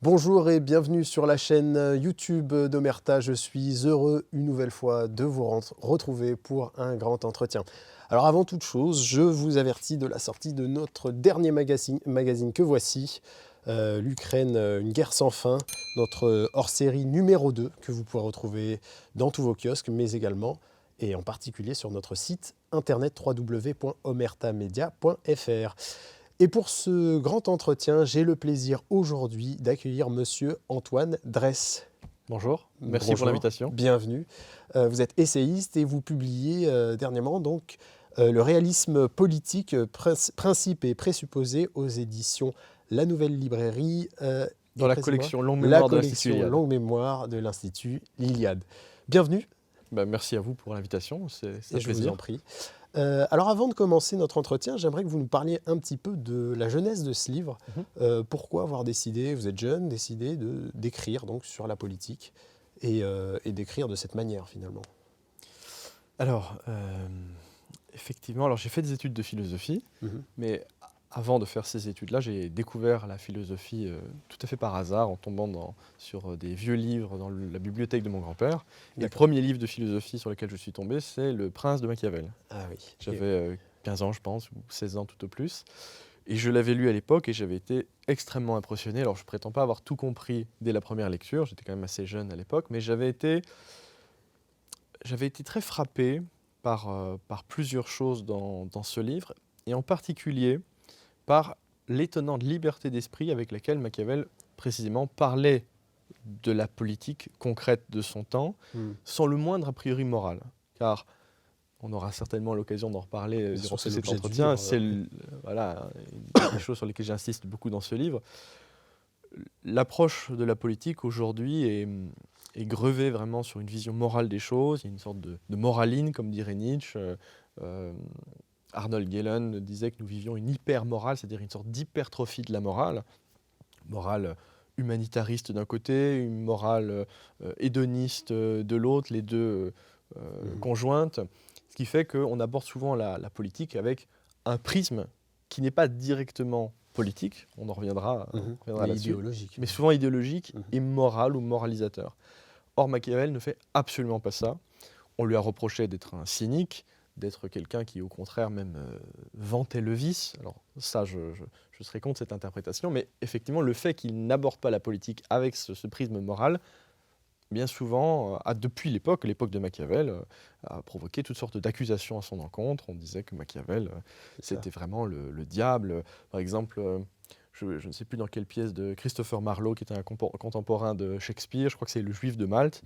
Bonjour et bienvenue sur la chaîne YouTube d'Omerta. Je suis heureux une nouvelle fois de vous retrouver pour un grand entretien. Alors avant toute chose, je vous avertis de la sortie de notre dernier magazine que voici, l'Ukraine, une guerre sans fin, notre hors-série numéro 2 que vous pourrez retrouver dans tous vos kiosques, mais également et en particulier sur notre site internet www.omertamedia.fr. Et pour ce grand entretien, j'ai le plaisir aujourd'hui d'accueillir Monsieur Antoine Dresse. Bonjour, merci Bonjour, pour l'invitation. bienvenue. Vous êtes essayiste et vous publiez dernièrement donc le réalisme politique, principes et présupposés aux éditions La Nouvelle Librairie. Dans la collection Longue Mémoire de l'Institut Iliade. Longue Mémoire de l'Institut Iliade. Bienvenue. Merci à vous pour l'invitation, c'est un Je vous plaisir. en prie. Alors avant de commencer notre entretien, j'aimerais que vous nous parliez un petit peu de la genèse de ce livre. Pourquoi avoir décidé, vous êtes jeune, décidé d'écrire donc sur la politique et d'écrire de cette manière finalement? Alors, effectivement, j'ai fait des études de philosophie, mais avant de faire ces études-là, j'ai découvert la philosophie tout à fait par hasard en tombant sur des vieux livres dans la bibliothèque de mon grand-père. Et le premier livre de philosophie sur lequel je suis tombé, c'est Le Prince de Machiavel. Ah oui. J'avais 15 ans, je pense, ou 16 ans tout au plus. Et je l'avais lu à l'époque et j'avais été extrêmement impressionné. Alors, je ne prétends pas avoir tout compris dès la première lecture, j'étais quand même assez jeune à l'époque, mais j'avais été très frappé par plusieurs choses dans ce livre, et en particulier par l'étonnante liberté d'esprit avec laquelle Machiavel, précisément, parlait de la politique concrète de son temps, sans le moindre a priori moral. Car on aura certainement l'occasion d'en reparler durant cet entretien. C'est une des choses sur lesquelles j'insiste beaucoup dans ce livre. L'approche de la politique aujourd'hui est grevée vraiment sur une vision morale des choses. Il y a une sorte de moraline, comme dirait Nietzsche. Arnold Gehlen disait que nous vivions une hyper-morale, c'est-à-dire une sorte d'hypertrophie de la morale. Morale humanitariste d'un côté, une morale hédoniste de l'autre, les deux conjointes. Ce qui fait qu'on aborde souvent la politique avec un prisme qui n'est pas directement politique, on en reviendra, là-dessus, idéologique. mais souvent idéologique et moral ou moralisateur. Or, Machiavel ne fait absolument pas ça. On lui a reproché d'être un cynique, d'être quelqu'un qui, au contraire, même vantait le vice. Alors ça, je serais contre cette interprétation, mais effectivement, le fait qu'il n'aborde pas la politique avec ce prisme moral, bien souvent, depuis l'époque de Machiavel, a provoqué toutes sortes d'accusations à son encontre. On disait que Machiavel, c'était vraiment le diable. Par exemple, je ne sais plus dans quelle pièce de Christopher Marlowe, qui était un contemporain de Shakespeare, je crois que c'est Le Juif de Malte,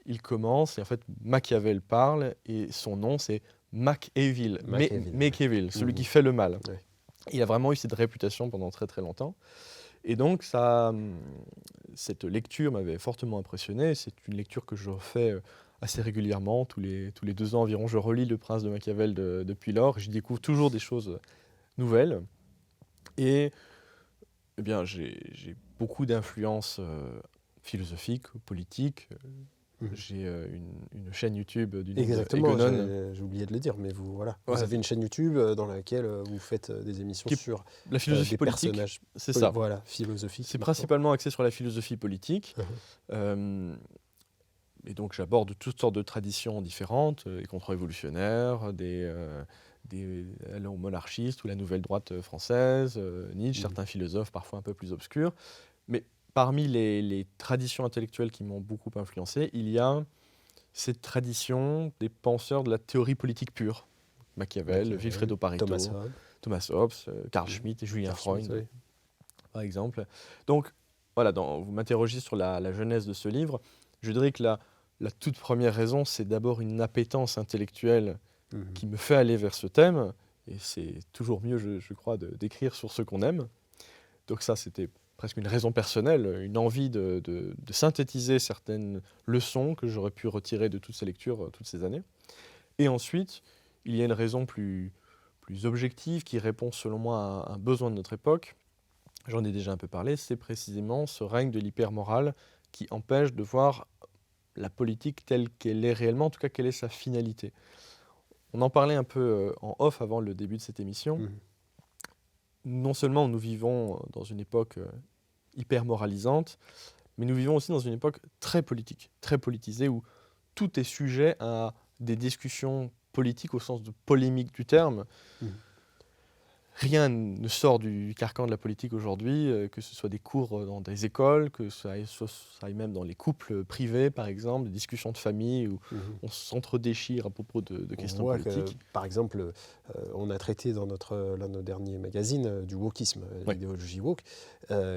il commence, et en fait, Machiavel parle, et son nom, c'est Machiavel, celui qui fait le mal. Ouais. Il a vraiment eu cette réputation pendant très très longtemps. Et donc, cette lecture m'avait fortement impressionné. C'est une lecture que je refais assez régulièrement. Tous les 2 ans environ, je relis Le Prince de Machiavel depuis lors. J'y découvre toujours des choses nouvelles. Et eh bien, j'ai beaucoup d'influences philosophiques, politiques. J'ai une chaîne YouTube du nom de Egonon. J'ai oublié de le dire, mais vous avez une chaîne YouTube dans laquelle vous faites des émissions sur la philosophie des politique, personnages. C'est ça. Voilà, philosophique. C'est principalement axé sur la philosophie politique. Et donc j'aborde toutes sortes de traditions différentes, les contre-révolutionnaires, allant aux monarchistes ou la nouvelle droite française, Nietzsche, certains philosophes parfois un peu plus obscurs. Mais parmi les traditions intellectuelles qui m'ont beaucoup influencé, il y a cette tradition des penseurs de la théorie politique pure. Machiavel, Vilfredo Pareto, Thomas Hobbes, Carl Schmitt et Julien Freund, par exemple. Donc, voilà, vous m'interrogez sur la genèse de ce livre. Je dirais que la toute première raison, c'est d'abord une appétence intellectuelle qui me fait aller vers ce thème. Et c'est toujours mieux, je crois, d'écrire sur ce qu'on aime. Donc ça, c'était presque une raison personnelle, une envie de synthétiser certaines leçons que j'aurais pu retirer de toutes ces lectures, toutes ces années. Et ensuite, il y a une raison plus objective qui répond selon moi à un besoin de notre époque. J'en ai déjà un peu parlé, c'est précisément ce règne de l'hypermorale qui empêche de voir la politique telle qu'elle est réellement, en tout cas quelle est sa finalité. On en parlait un peu en off avant le début de cette émission. Non seulement nous vivons dans une époque hyper moralisante, mais nous vivons aussi dans une époque très politique, très politisée, où tout est sujet à des discussions politiques au sens de polémique du terme. Mhm. Rien ne sort du carcan de la politique aujourd'hui, que ce soit des cours dans des écoles, que ça aille même dans les couples privés, par exemple, des discussions de famille où Mhm. on s'entre-déchire à propos de On questions voit que, politiques. par exemple, on a traité dans l'un de nos derniers magazines du wokisme, Ouais. l'idéologie woke,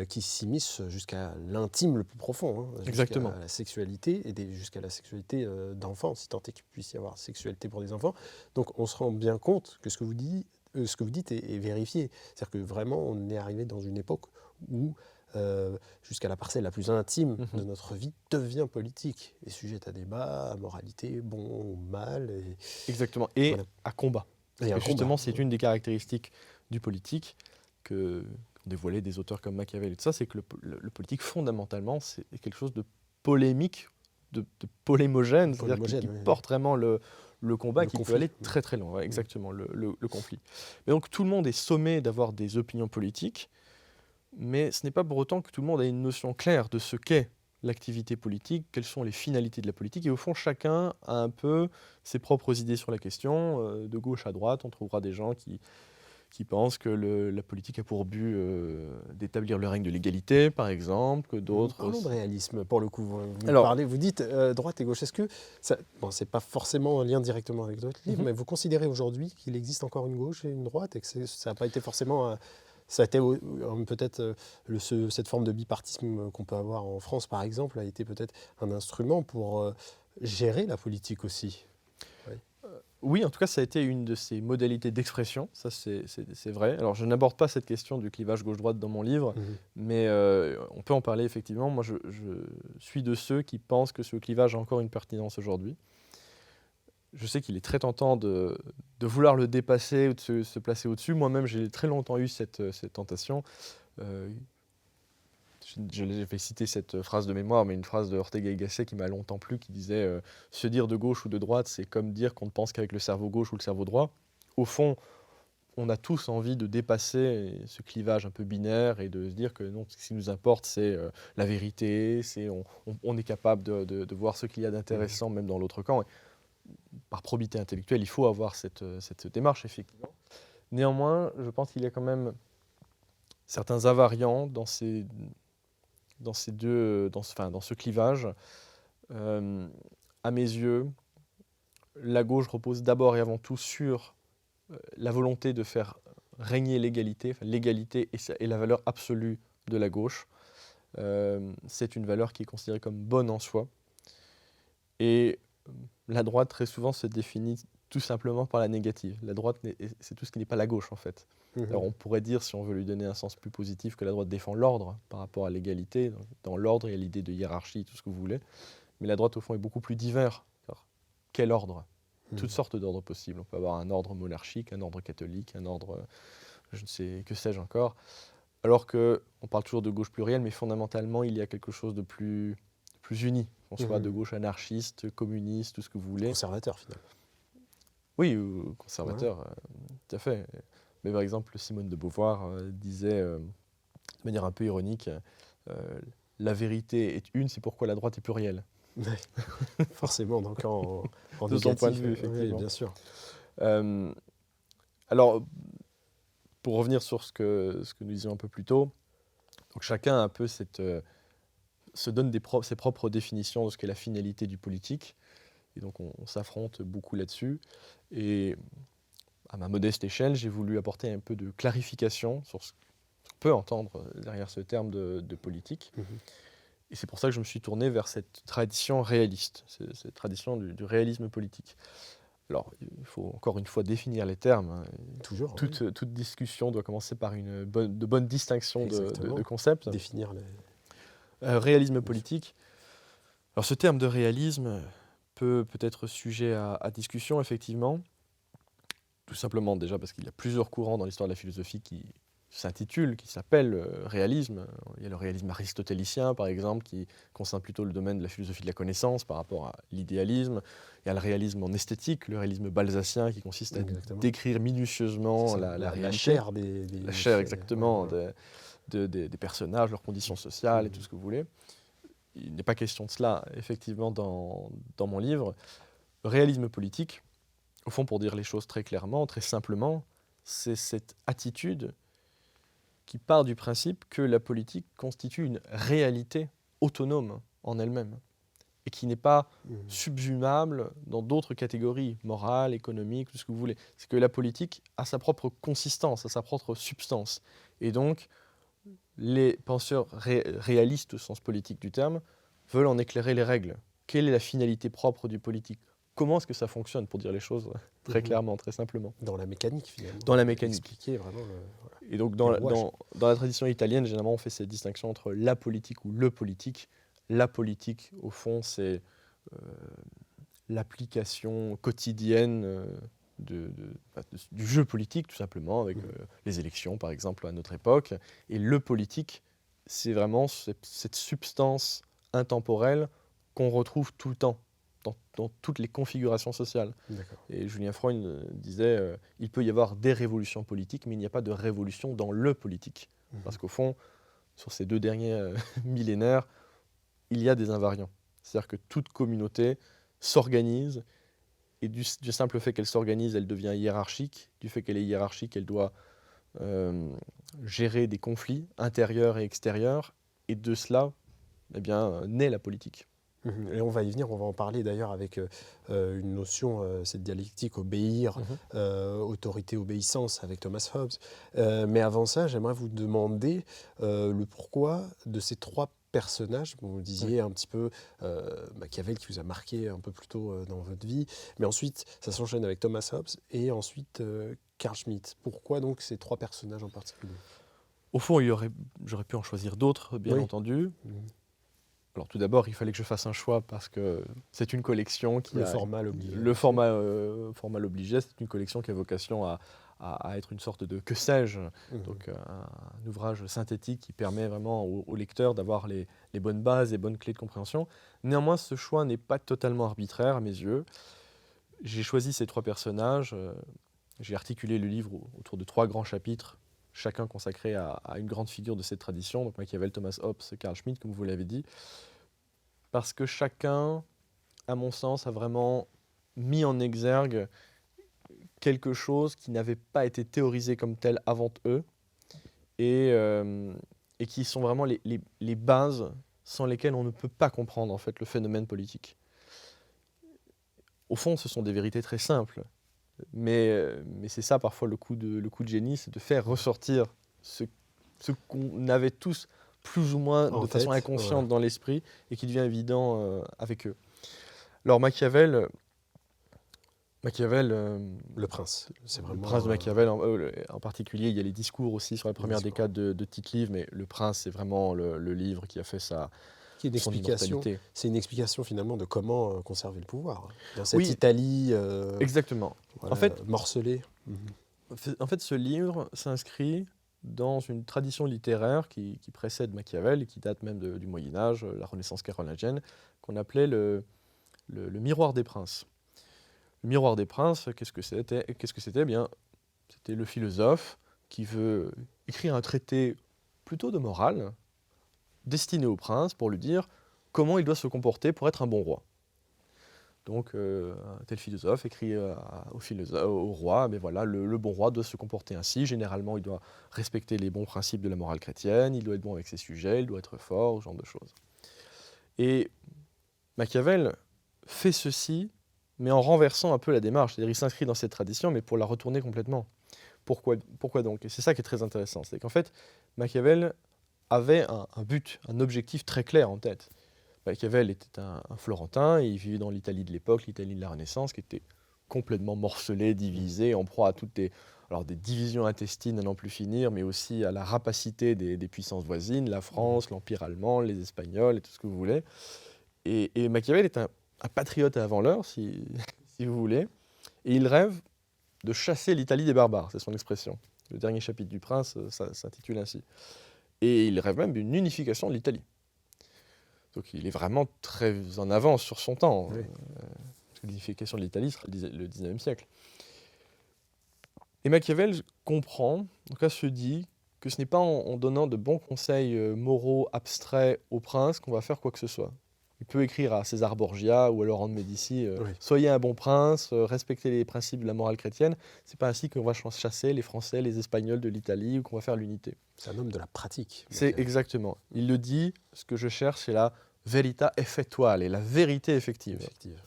qui s'immisce jusqu'à l'intime le plus profond, hein, Exactement. jusqu'à la sexualité, et jusqu'à la sexualité d'enfants, si tant est qu'il puisse y avoir sexualité pour des enfants. Donc on se rend bien compte que ce que vous dites est vérifié. C'est-à-dire que vraiment, on est arrivé dans une époque où jusqu'à la parcelle la plus intime de notre vie devient politique et sujette à débat, à moralité, bon ou mal. Exactement. Et Voilà. à combat. Et Parce un que justement, combat. c'est une des caractéristiques du politique qu'ont dévoilé des auteurs comme Machiavel et tout ça, c'est que le politique, fondamentalement, c'est quelque chose de polémique, de polémogène, c'est-à-dire qui Polémogène, oui. porte vraiment le combat, Le qui peut conflit. aller très très loin. Ouais, exactement, le conflit. Mais donc tout le monde est sommé d'avoir des opinions politiques, mais ce n'est pas pour autant que tout le monde a une notion claire de ce qu'est l'activité politique, quelles sont les finalités de la politique, et au fond, chacun a un peu ses propres idées sur la question. De gauche à droite, on trouvera des gens qui pensent que la politique a pour but d'établir le règne de l'égalité, par exemple, que d'autres... Parlons de réalisme, pour le coup. Alors, Vous dites droite et gauche. Est-ce que, c'est pas forcément un lien directement avec votre livre, mais vous considérez aujourd'hui qu'il existe encore une gauche et une droite, et que ça n'a pas été forcément... ça a été peut-être cette forme de bipartisme qu'on peut avoir en France, par exemple, a été peut-être un instrument pour gérer la politique aussi. oui, en tout cas, ça a été une de ces modalités d'expression, ça c'est vrai. Alors, je n'aborde pas cette question du clivage gauche-droite dans mon livre, mais on peut en parler effectivement. Moi, je suis de ceux qui pensent que ce clivage a encore une pertinence aujourd'hui. Je sais qu'il est très tentant de vouloir le dépasser ou de se placer au-dessus. Moi-même, j'ai très longtemps eu cette tentation. Je vais citer cette phrase de mémoire, mais une phrase de Ortega y Gasset qui m'a longtemps plu, qui disait se dire de gauche ou de droite, c'est comme dire qu'on ne pense qu'avec le cerveau gauche ou le cerveau droit. Au fond, on a tous envie de dépasser ce clivage un peu binaire et de se dire que non, ce qui nous importe, c'est la vérité, on est capable de voir ce qu'il y a d'intéressant même dans l'autre camp. Et par probité intellectuelle, il faut avoir cette démarche, effectivement. Néanmoins, je pense qu'il y a quand même certains invariants dans ce clivage. À mes yeux, la gauche repose d'abord et avant tout sur la volonté de faire régner l'égalité. Enfin, l'égalité est la valeur absolue de la gauche. C'est une valeur qui est considérée comme bonne en soi. Et la droite, très souvent, se définit tout simplement par la négative. La droite, c'est tout ce qui n'est pas la gauche, en fait. Alors on pourrait dire, si on veut lui donner un sens plus positif, que la droite défend l'ordre par rapport à l'égalité. Dans l'ordre, il y a l'idée de hiérarchie, tout ce que vous voulez. Mais la droite, au fond, est beaucoup plus divers. Alors, quel ordre ? Toutes sortes d'ordres possibles. On peut avoir un ordre monarchique, un ordre catholique, un ordre, je ne sais, que sais-je encore. Alors qu'on parle toujours de gauche plurielle, mais fondamentalement, il y a quelque chose de plus uni. Qu'on soit de gauche anarchiste, communiste, tout ce que vous voulez. Conservateur, finalement. Oui, conservateur, voilà. Tout à fait. Mais par exemple, Simone de Beauvoir disait, de manière un peu ironique, la vérité est une, c'est pourquoi la droite est plurielle. Forcément, donc en de son point de vue, effectivement. Oui, bien sûr. Alors, pour revenir sur ce que nous disions un peu plus tôt, donc chacun a un peu se donne ses propres définitions de ce qu'est la finalité du politique. Et donc on s'affronte beaucoup là-dessus. Et à ma modeste échelle, j'ai voulu apporter un peu de clarification sur ce qu'on peut entendre derrière ce terme de politique. Et c'est pour ça que je me suis tourné vers cette tradition réaliste, cette tradition du réalisme politique. Alors, il faut encore une fois définir les termes. Hein. Toujours. Toute discussion doit commencer par de bonnes distinctions de concepts. Définir les... réalisme politique. Alors, ce terme de réalisme peut être sujet à discussion, effectivement. Tout simplement déjà parce qu'il y a plusieurs courants dans l'histoire de la philosophie qui s'appellent réalisme. Il y a le réalisme aristotélicien, par exemple, qui concerne plutôt le domaine de la philosophie de la connaissance par rapport à l'idéalisme. Il y a le réalisme en esthétique, le réalisme balzacien, qui consiste à décrire minutieusement la réalité. La chair La chair, exactement, des personnages, leurs conditions sociales et tout ce que vous voulez. Il n'est pas question de cela, effectivement, dans mon livre. Le réalisme politique, au fond, pour dire les choses très clairement, très simplement, c'est cette attitude qui part du principe que la politique constitue une réalité autonome en elle-même et qui n'est pas subsumable dans d'autres catégories, morales, économiques, tout ce que vous voulez. C'est que la politique a sa propre consistance, a sa propre substance. Et donc, les penseurs réalistes au sens politique du terme veulent en éclairer les règles. Quelle est la finalité propre du politique? Comment est-ce que ça fonctionne, pour dire les choses très clairement, très simplement? Dans la mécanique, finalement. Dans la mécanique. Expliquer vraiment Et donc, dans la tradition italienne, généralement, on fait cette distinction entre la politique ou le politique. La politique, au fond, c'est l'application quotidienne du jeu politique, tout simplement, avec les élections, par exemple, à notre époque. Et le politique, c'est vraiment cette substance intemporelle qu'on retrouve tout le temps, dans toutes les configurations sociales. Et Julien Freud disait il peut y avoir des révolutions politiques, mais il n'y a pas de révolution dans le politique. Parce qu'au fond, sur ces 2 derniers millénaires, il y a des invariants. C'est-à-dire que toute communauté s'organise, et du simple fait qu'elle s'organise, elle devient hiérarchique. Du fait qu'elle est hiérarchique, elle doit gérer des conflits intérieurs et extérieurs. Et de cela, eh bien, naît la politique. Et on va y venir, on va en parler d'ailleurs avec une notion, cette dialectique obéir, autorité, obéissance avec Thomas Hobbes. Mais avant ça, j'aimerais vous demander le pourquoi de ces 3 personnages. Vous disiez un petit peu Machiavel qui vous a marqué un peu plus tôt dans votre vie, mais ensuite ça s'enchaîne avec Thomas Hobbes et ensuite Carl Schmitt. Pourquoi donc ces 3 personnages en particulier? Au fond, j'aurais pu en choisir d'autres, bien entendu. Alors tout d'abord, il fallait que je fasse un choix parce que c'est une collection qui format l'obligeait. Le format l'obligeait, c'est une collection qui a vocation à être une sorte de que sais-je, donc un ouvrage synthétique qui permet vraiment au lecteur d'avoir les bonnes bases, les bonnes clés de compréhension. Néanmoins, ce choix n'est pas totalement arbitraire à mes yeux. J'ai choisi ces 3 personnages, j'ai articulé le livre autour de 3 grands chapitres, chacun consacré à une grande figure de cette tradition, donc Machiavel, Thomas Hobbes, Carl Schmitt, comme vous l'avez dit, parce que chacun, à mon sens, a vraiment mis en exergue quelque chose qui n'avait pas été théorisé comme tel avant eux, et qui sont vraiment les bases sans lesquelles on ne peut pas comprendre en fait, le phénomène politique. Au fond, ce sont des vérités très simples. Mais c'est ça parfois le coup de génie, c'est de faire ressortir ce qu'on avait tous plus ou moins de façon inconsciente dans l'esprit et qui devient évident avec eux. Alors Machiavel, le prince, c'est vraiment le prince de Machiavel en particulier. Il y a les discours aussi sur la première décade de Tite-Live, mais le prince, c'est vraiment le livre qui a fait qui est une son immortalité. C'est une explication finalement de comment conserver le pouvoir dans cette Italie exactement. Voilà, en fait, morcelée. En fait, ce livre s'inscrit dans une tradition littéraire qui précède Machiavel et qui date même du Moyen-Âge, la Renaissance carolingienne, qu'on appelait le miroir des princes. Le miroir des princes, qu'est-ce que c'était? Bien, c'était le philosophe qui veut écrire un traité plutôt de morale, destiné au prince pour lui dire comment il doit se comporter pour être un bon roi. Donc, un tel philosophe écrit au roi, mais voilà, le bon roi doit se comporter ainsi. Généralement, il doit respecter les bons principes de la morale chrétienne, il doit être bon avec ses sujets, il doit être fort, ce genre de choses. Et Machiavel fait ceci, mais en renversant un peu la démarche. C'est-à-dire, il s'inscrit dans cette tradition, mais pour la retourner complètement. Pourquoi donc? Et c'est ça qui est très intéressant. C'est qu'en fait, Machiavel avait un but, un objectif très clair en tête. Machiavel était un Florentin, et il vivait dans l'Italie de l'époque, l'Italie de la Renaissance, qui était complètement morcelée, divisée, en proie à toutes des divisions intestines à n'en plus finir, mais aussi à la rapacité des puissances voisines, la France, l'Empire allemand, les Espagnols, et tout ce que vous voulez. Et Machiavel est un patriote avant l'heure, si vous voulez, et il rêve de chasser l'Italie des barbares, c'est son expression. Le dernier chapitre du Prince s'intitule ainsi. Et il rêve même d'une unification de l'Italie. Donc il est vraiment très en avance sur son temps. Oui. L'unification de l'Italie sera le 19e siècle. Et Machiavel comprend, en tout cas se dit, que ce n'est pas en donnant de bons conseils moraux abstraits au prince qu'on va faire quoi que ce soit. Il peut écrire à César Borgia ou à Laurent de Médicis Oui. soyez un bon prince, respectez les principes de la morale chrétienne. C'est pas ainsi qu'on va chasser les Français, les Espagnols de l'Italie ou qu'on va faire l'unité. C'est un homme de la pratique. C'est Machiavel. exactement. Il le dit, ce que je cherche, c'est la verita effettuale, la vérité effective. Effective.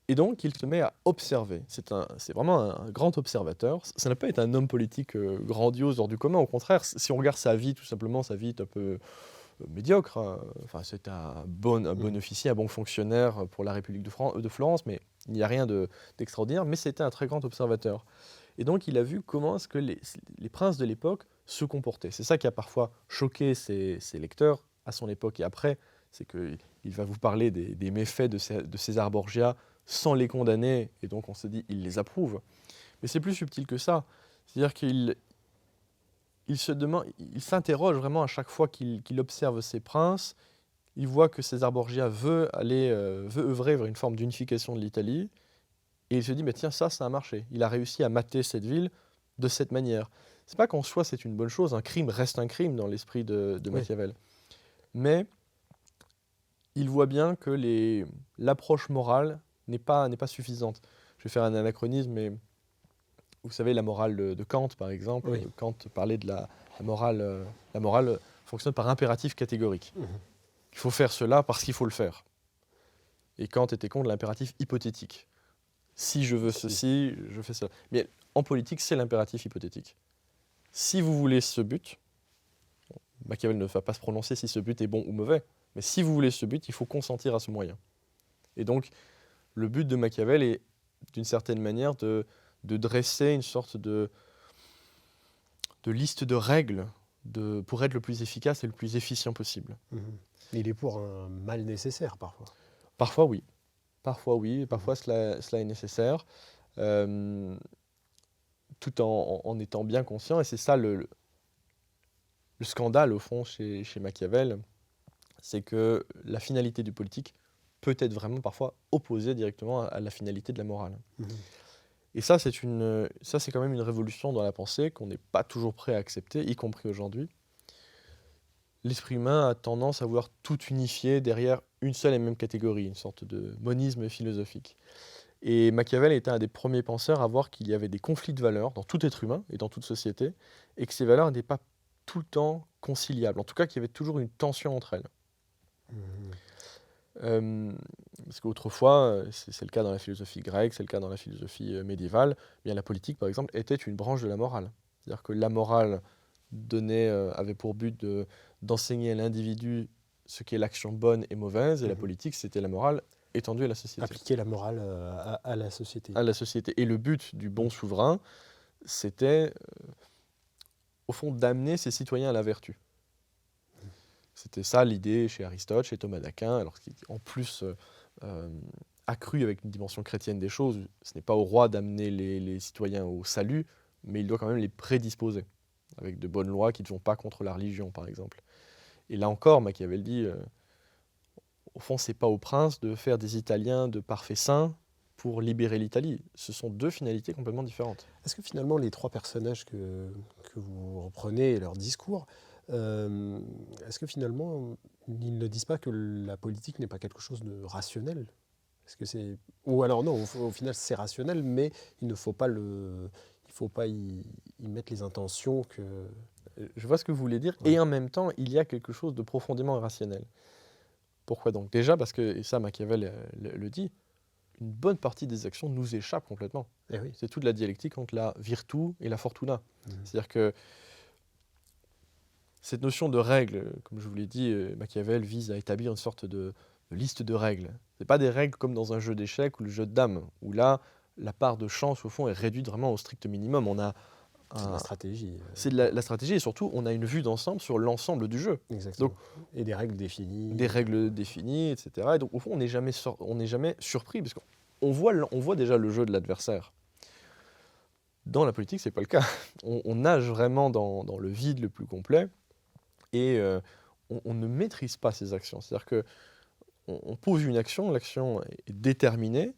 Et donc, il se met à observer. C'est vraiment un grand observateur. Ça n'a pas été un homme politique grandiose hors du commun. Au contraire, si on regarde sa vie, tout simplement, sa vie est un peu médiocre. Hein. Enfin, c'est un bon officier, un bon fonctionnaire pour la République de Florence, mais il n'y a rien d'extraordinaire. Mais c'était un très grand observateur. Et donc, il a vu comment est-ce que les princes de l'époque se comportaient. C'est ça qui a parfois choqué ses lecteurs à son époque et après. C'est qu'il va vous parler des méfaits de César Borgia sans les condamner, et donc on se dit il les approuve. Mais c'est plus subtil que ça. C'est-à-dire qu'il s'interroge vraiment à chaque fois qu'il observe ces princes. Il voit que César Borgia veut œuvrer vers une forme d'unification de l'Italie, et il se dit mais tiens, ça a marché. Il a réussi à mater cette ville de cette manière. C'est pas qu'en soi c'est une bonne chose, un crime reste un crime dans l'esprit de Machiavel. Mais il voit bien que l'approche morale n'est pas suffisante. Je vais faire un anachronisme, mais vous savez, la morale de Kant, par exemple, Oui. Kant parlait de la morale. La morale fonctionne par impératif catégorique. Il faut faire cela parce qu'il faut le faire. Et Kant était contre l'impératif hypothétique. Si je veux ceci, je fais cela. Mais en politique, c'est l'impératif hypothétique. Si vous voulez ce but, Machiavel ne va pas se prononcer si ce but est bon ou mauvais, mais si vous voulez ce but, il faut consentir à ce moyen. Et donc, le but de Machiavel est, d'une certaine manière, de dresser une sorte de liste de règles pour être le plus efficace et le plus efficient possible. Il est pour un mal nécessaire, parfois. Parfois, oui. Parfois, cela est nécessaire, tout en étant bien conscient. Et c'est ça le scandale, au fond, chez Machiavel, c'est que la finalité du politique peut être vraiment parfois opposée directement à la finalité de la morale. Et ça, c'est quand même une révolution dans la pensée qu'on n'est pas toujours prêt à accepter, y compris aujourd'hui. L'esprit humain a tendance à vouloir tout unifier derrière une seule et même catégorie, une sorte de monisme philosophique. Et Machiavel était un des premiers penseurs à voir qu'il y avait des conflits de valeurs dans tout être humain et dans toute société, et que ces valeurs n'étaient pas tout le temps conciliables. En tout cas, qu'il y avait toujours une tension entre elles. Parce qu'autrefois, c'est le cas dans la philosophie grecque, c'est le cas dans la philosophie médiévale, eh bien la politique, par exemple, était une branche de la morale. C'est-à-dire que la morale avait pour but d'enseigner à l'individu ce qu'est l'action bonne et mauvaise, et la politique, c'était la morale étendue à la société. Appliquer la morale à la société. À la société. Et le but du bon souverain, c'était, au fond, d'amener ses citoyens à la vertu. C'était ça l'idée chez Aristote, chez Thomas d'Aquin, alors en plus accru avec une dimension chrétienne des choses. Ce n'est pas au roi d'amener les citoyens au salut, mais il doit quand même les prédisposer, avec de bonnes lois qui ne vont pas contre la religion, par exemple. Et là encore, Machiavel dit, au fond, ce n'est pas au prince de faire des Italiens de parfaits saints pour libérer l'Italie. Ce sont deux finalités complètement différentes. Est-ce que finalement, les trois personnages que vous reprenez et leur discours, est-ce que finalement, ils ne disent pas que la politique n'est pas quelque chose de rationnel ? Est-ce que c'est... Ou alors non, au final, c'est rationnel, mais il ne faut pas y mettre les intentions que... Je vois ce que vous voulez dire, Ouais. et en même temps, il y a quelque chose de profondément irrationnel. Pourquoi donc ? Déjà parce que, et ça Machiavel le dit, une bonne partie des actions nous échappent complètement. Eh oui. C'est toute la dialectique entre la virtu et la fortuna. C'est-à-dire que cette notion de règle, comme je vous l'ai dit, Machiavel vise à établir une sorte de liste de règles. Ce n'est pas des règles comme dans un jeu d'échecs ou le jeu de dames, où là, la part de chance, au fond, est réduite vraiment au strict minimum. On a C'est de la stratégie. C'est de la stratégie, et surtout, on a une vue d'ensemble sur l'ensemble du jeu. Exactement. Donc, et des règles définies. des règles définies, etc. Et donc, au fond, on n'est jamais surpris, parce qu'on voit déjà le jeu de l'adversaire. Dans la politique, ce n'est pas le cas. On nage vraiment dans le vide le plus complet, et on ne maîtrise pas ses actions. C'est-à-dire qu'on pose une action, l'action est déterminée,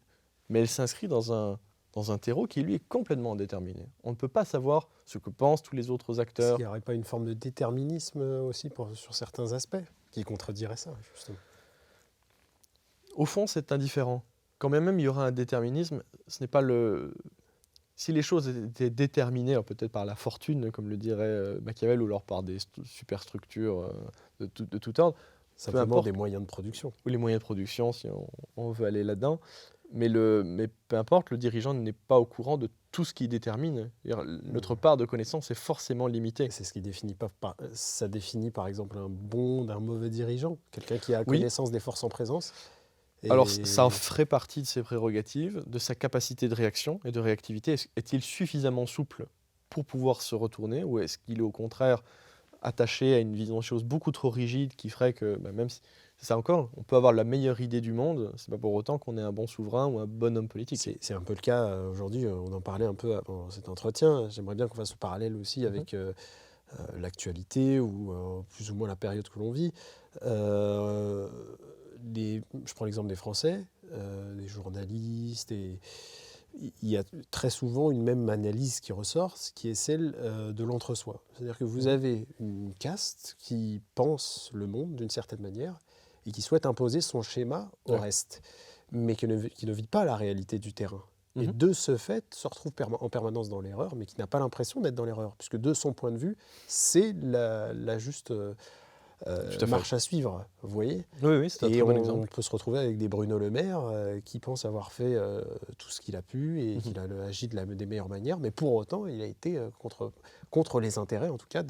mais elle s'inscrit dans un dans un terreau qui, lui, est complètement indéterminé. On ne peut pas savoir ce que pensent tous les autres Est-ce acteurs. qu'il n'y aurait pas une forme de déterminisme aussi sur certains aspects qui contredirait ça, justement? Au fond, c'est indifférent. Quand bien même il y aura un déterminisme, ce n'est pas le... Si les choses étaient déterminées, alors peut-être par la fortune, comme le dirait Machiavel, ou alors par des superstructures de tout ordre, peu Simplement importe, des moyens de production. ou les moyens de production, si on veut aller là-dedans, mais peu importe, le dirigeant n'est pas au courant de tout ce qui détermine. Notre part de connaissance est forcément limitée. Et c'est ce qui définit pas, ça définit par exemple un bon d'un mauvais dirigeant, quelqu'un qui a Oui. connaissance des forces en présence. Alors, ça en ferait partie de ses prérogatives, de sa capacité de réaction et de réactivité. Est-il suffisamment souple pour pouvoir se retourner, ou est-ce qu'il est au contraire attaché à une vision des choses beaucoup trop rigide qui ferait que, même si, c'est ça encore, on peut avoir la meilleure idée du monde, c'est pas pour autant qu'on est un bon souverain ou un bon homme politique. C'est un peu le cas aujourd'hui, on en parlait un peu avant cet entretien. J'aimerais bien qu'on fasse le parallèle aussi avec l'actualité ou plus ou moins la période que l'on vit. Je prends l'exemple des Français, des journalistes, et il y a très souvent une même analyse qui ressort, qui est celle de l'entre-soi. C'est-à-dire que vous avez une caste qui pense le monde d'une certaine manière et qui souhaite imposer son schéma au reste, mais qui ne vit pas la réalité du terrain. Et de ce fait, se retrouve en permanence dans l'erreur, mais qui n'a pas l'impression d'être dans l'erreur, puisque de son point de vue, c'est la juste marche à suivre, vous voyez. Oui, c'est un très bon exemple. On peut se retrouver avec des Bruno Le Maire qui pensent avoir fait tout ce qu'il a pu et qu'il a agi des meilleures manières, mais pour autant, il a été contre les intérêts, en tout cas,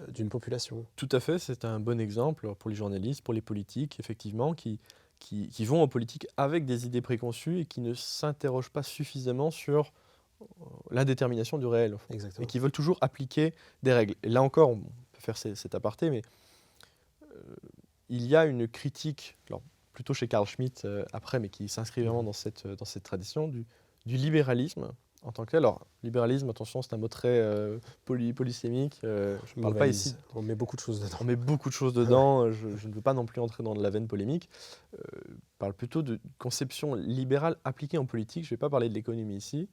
d'une population. Tout à fait, c'est un bon exemple pour les journalistes, pour les politiques, effectivement, qui vont en politique avec des idées préconçues et qui ne s'interrogent pas suffisamment sur la détermination du réel. Exactement. Et qui veulent toujours appliquer des règles. Et là encore, on peut faire cet aparté, mais il y a une critique, alors plutôt chez Carl Schmitt après, mais qui s'inscrit vraiment dans cette tradition du libéralisme en tant que tel. Alors, libéralisme, attention, c'est un mot très polysémique. Je ne parle pas ici. On met beaucoup de choses dedans. On met beaucoup de choses dedans. Je ne veux pas non plus entrer dans de la veine polémique. Je parle plutôt de conception libérale appliquée en politique. Je ne vais pas parler de l'économie ici.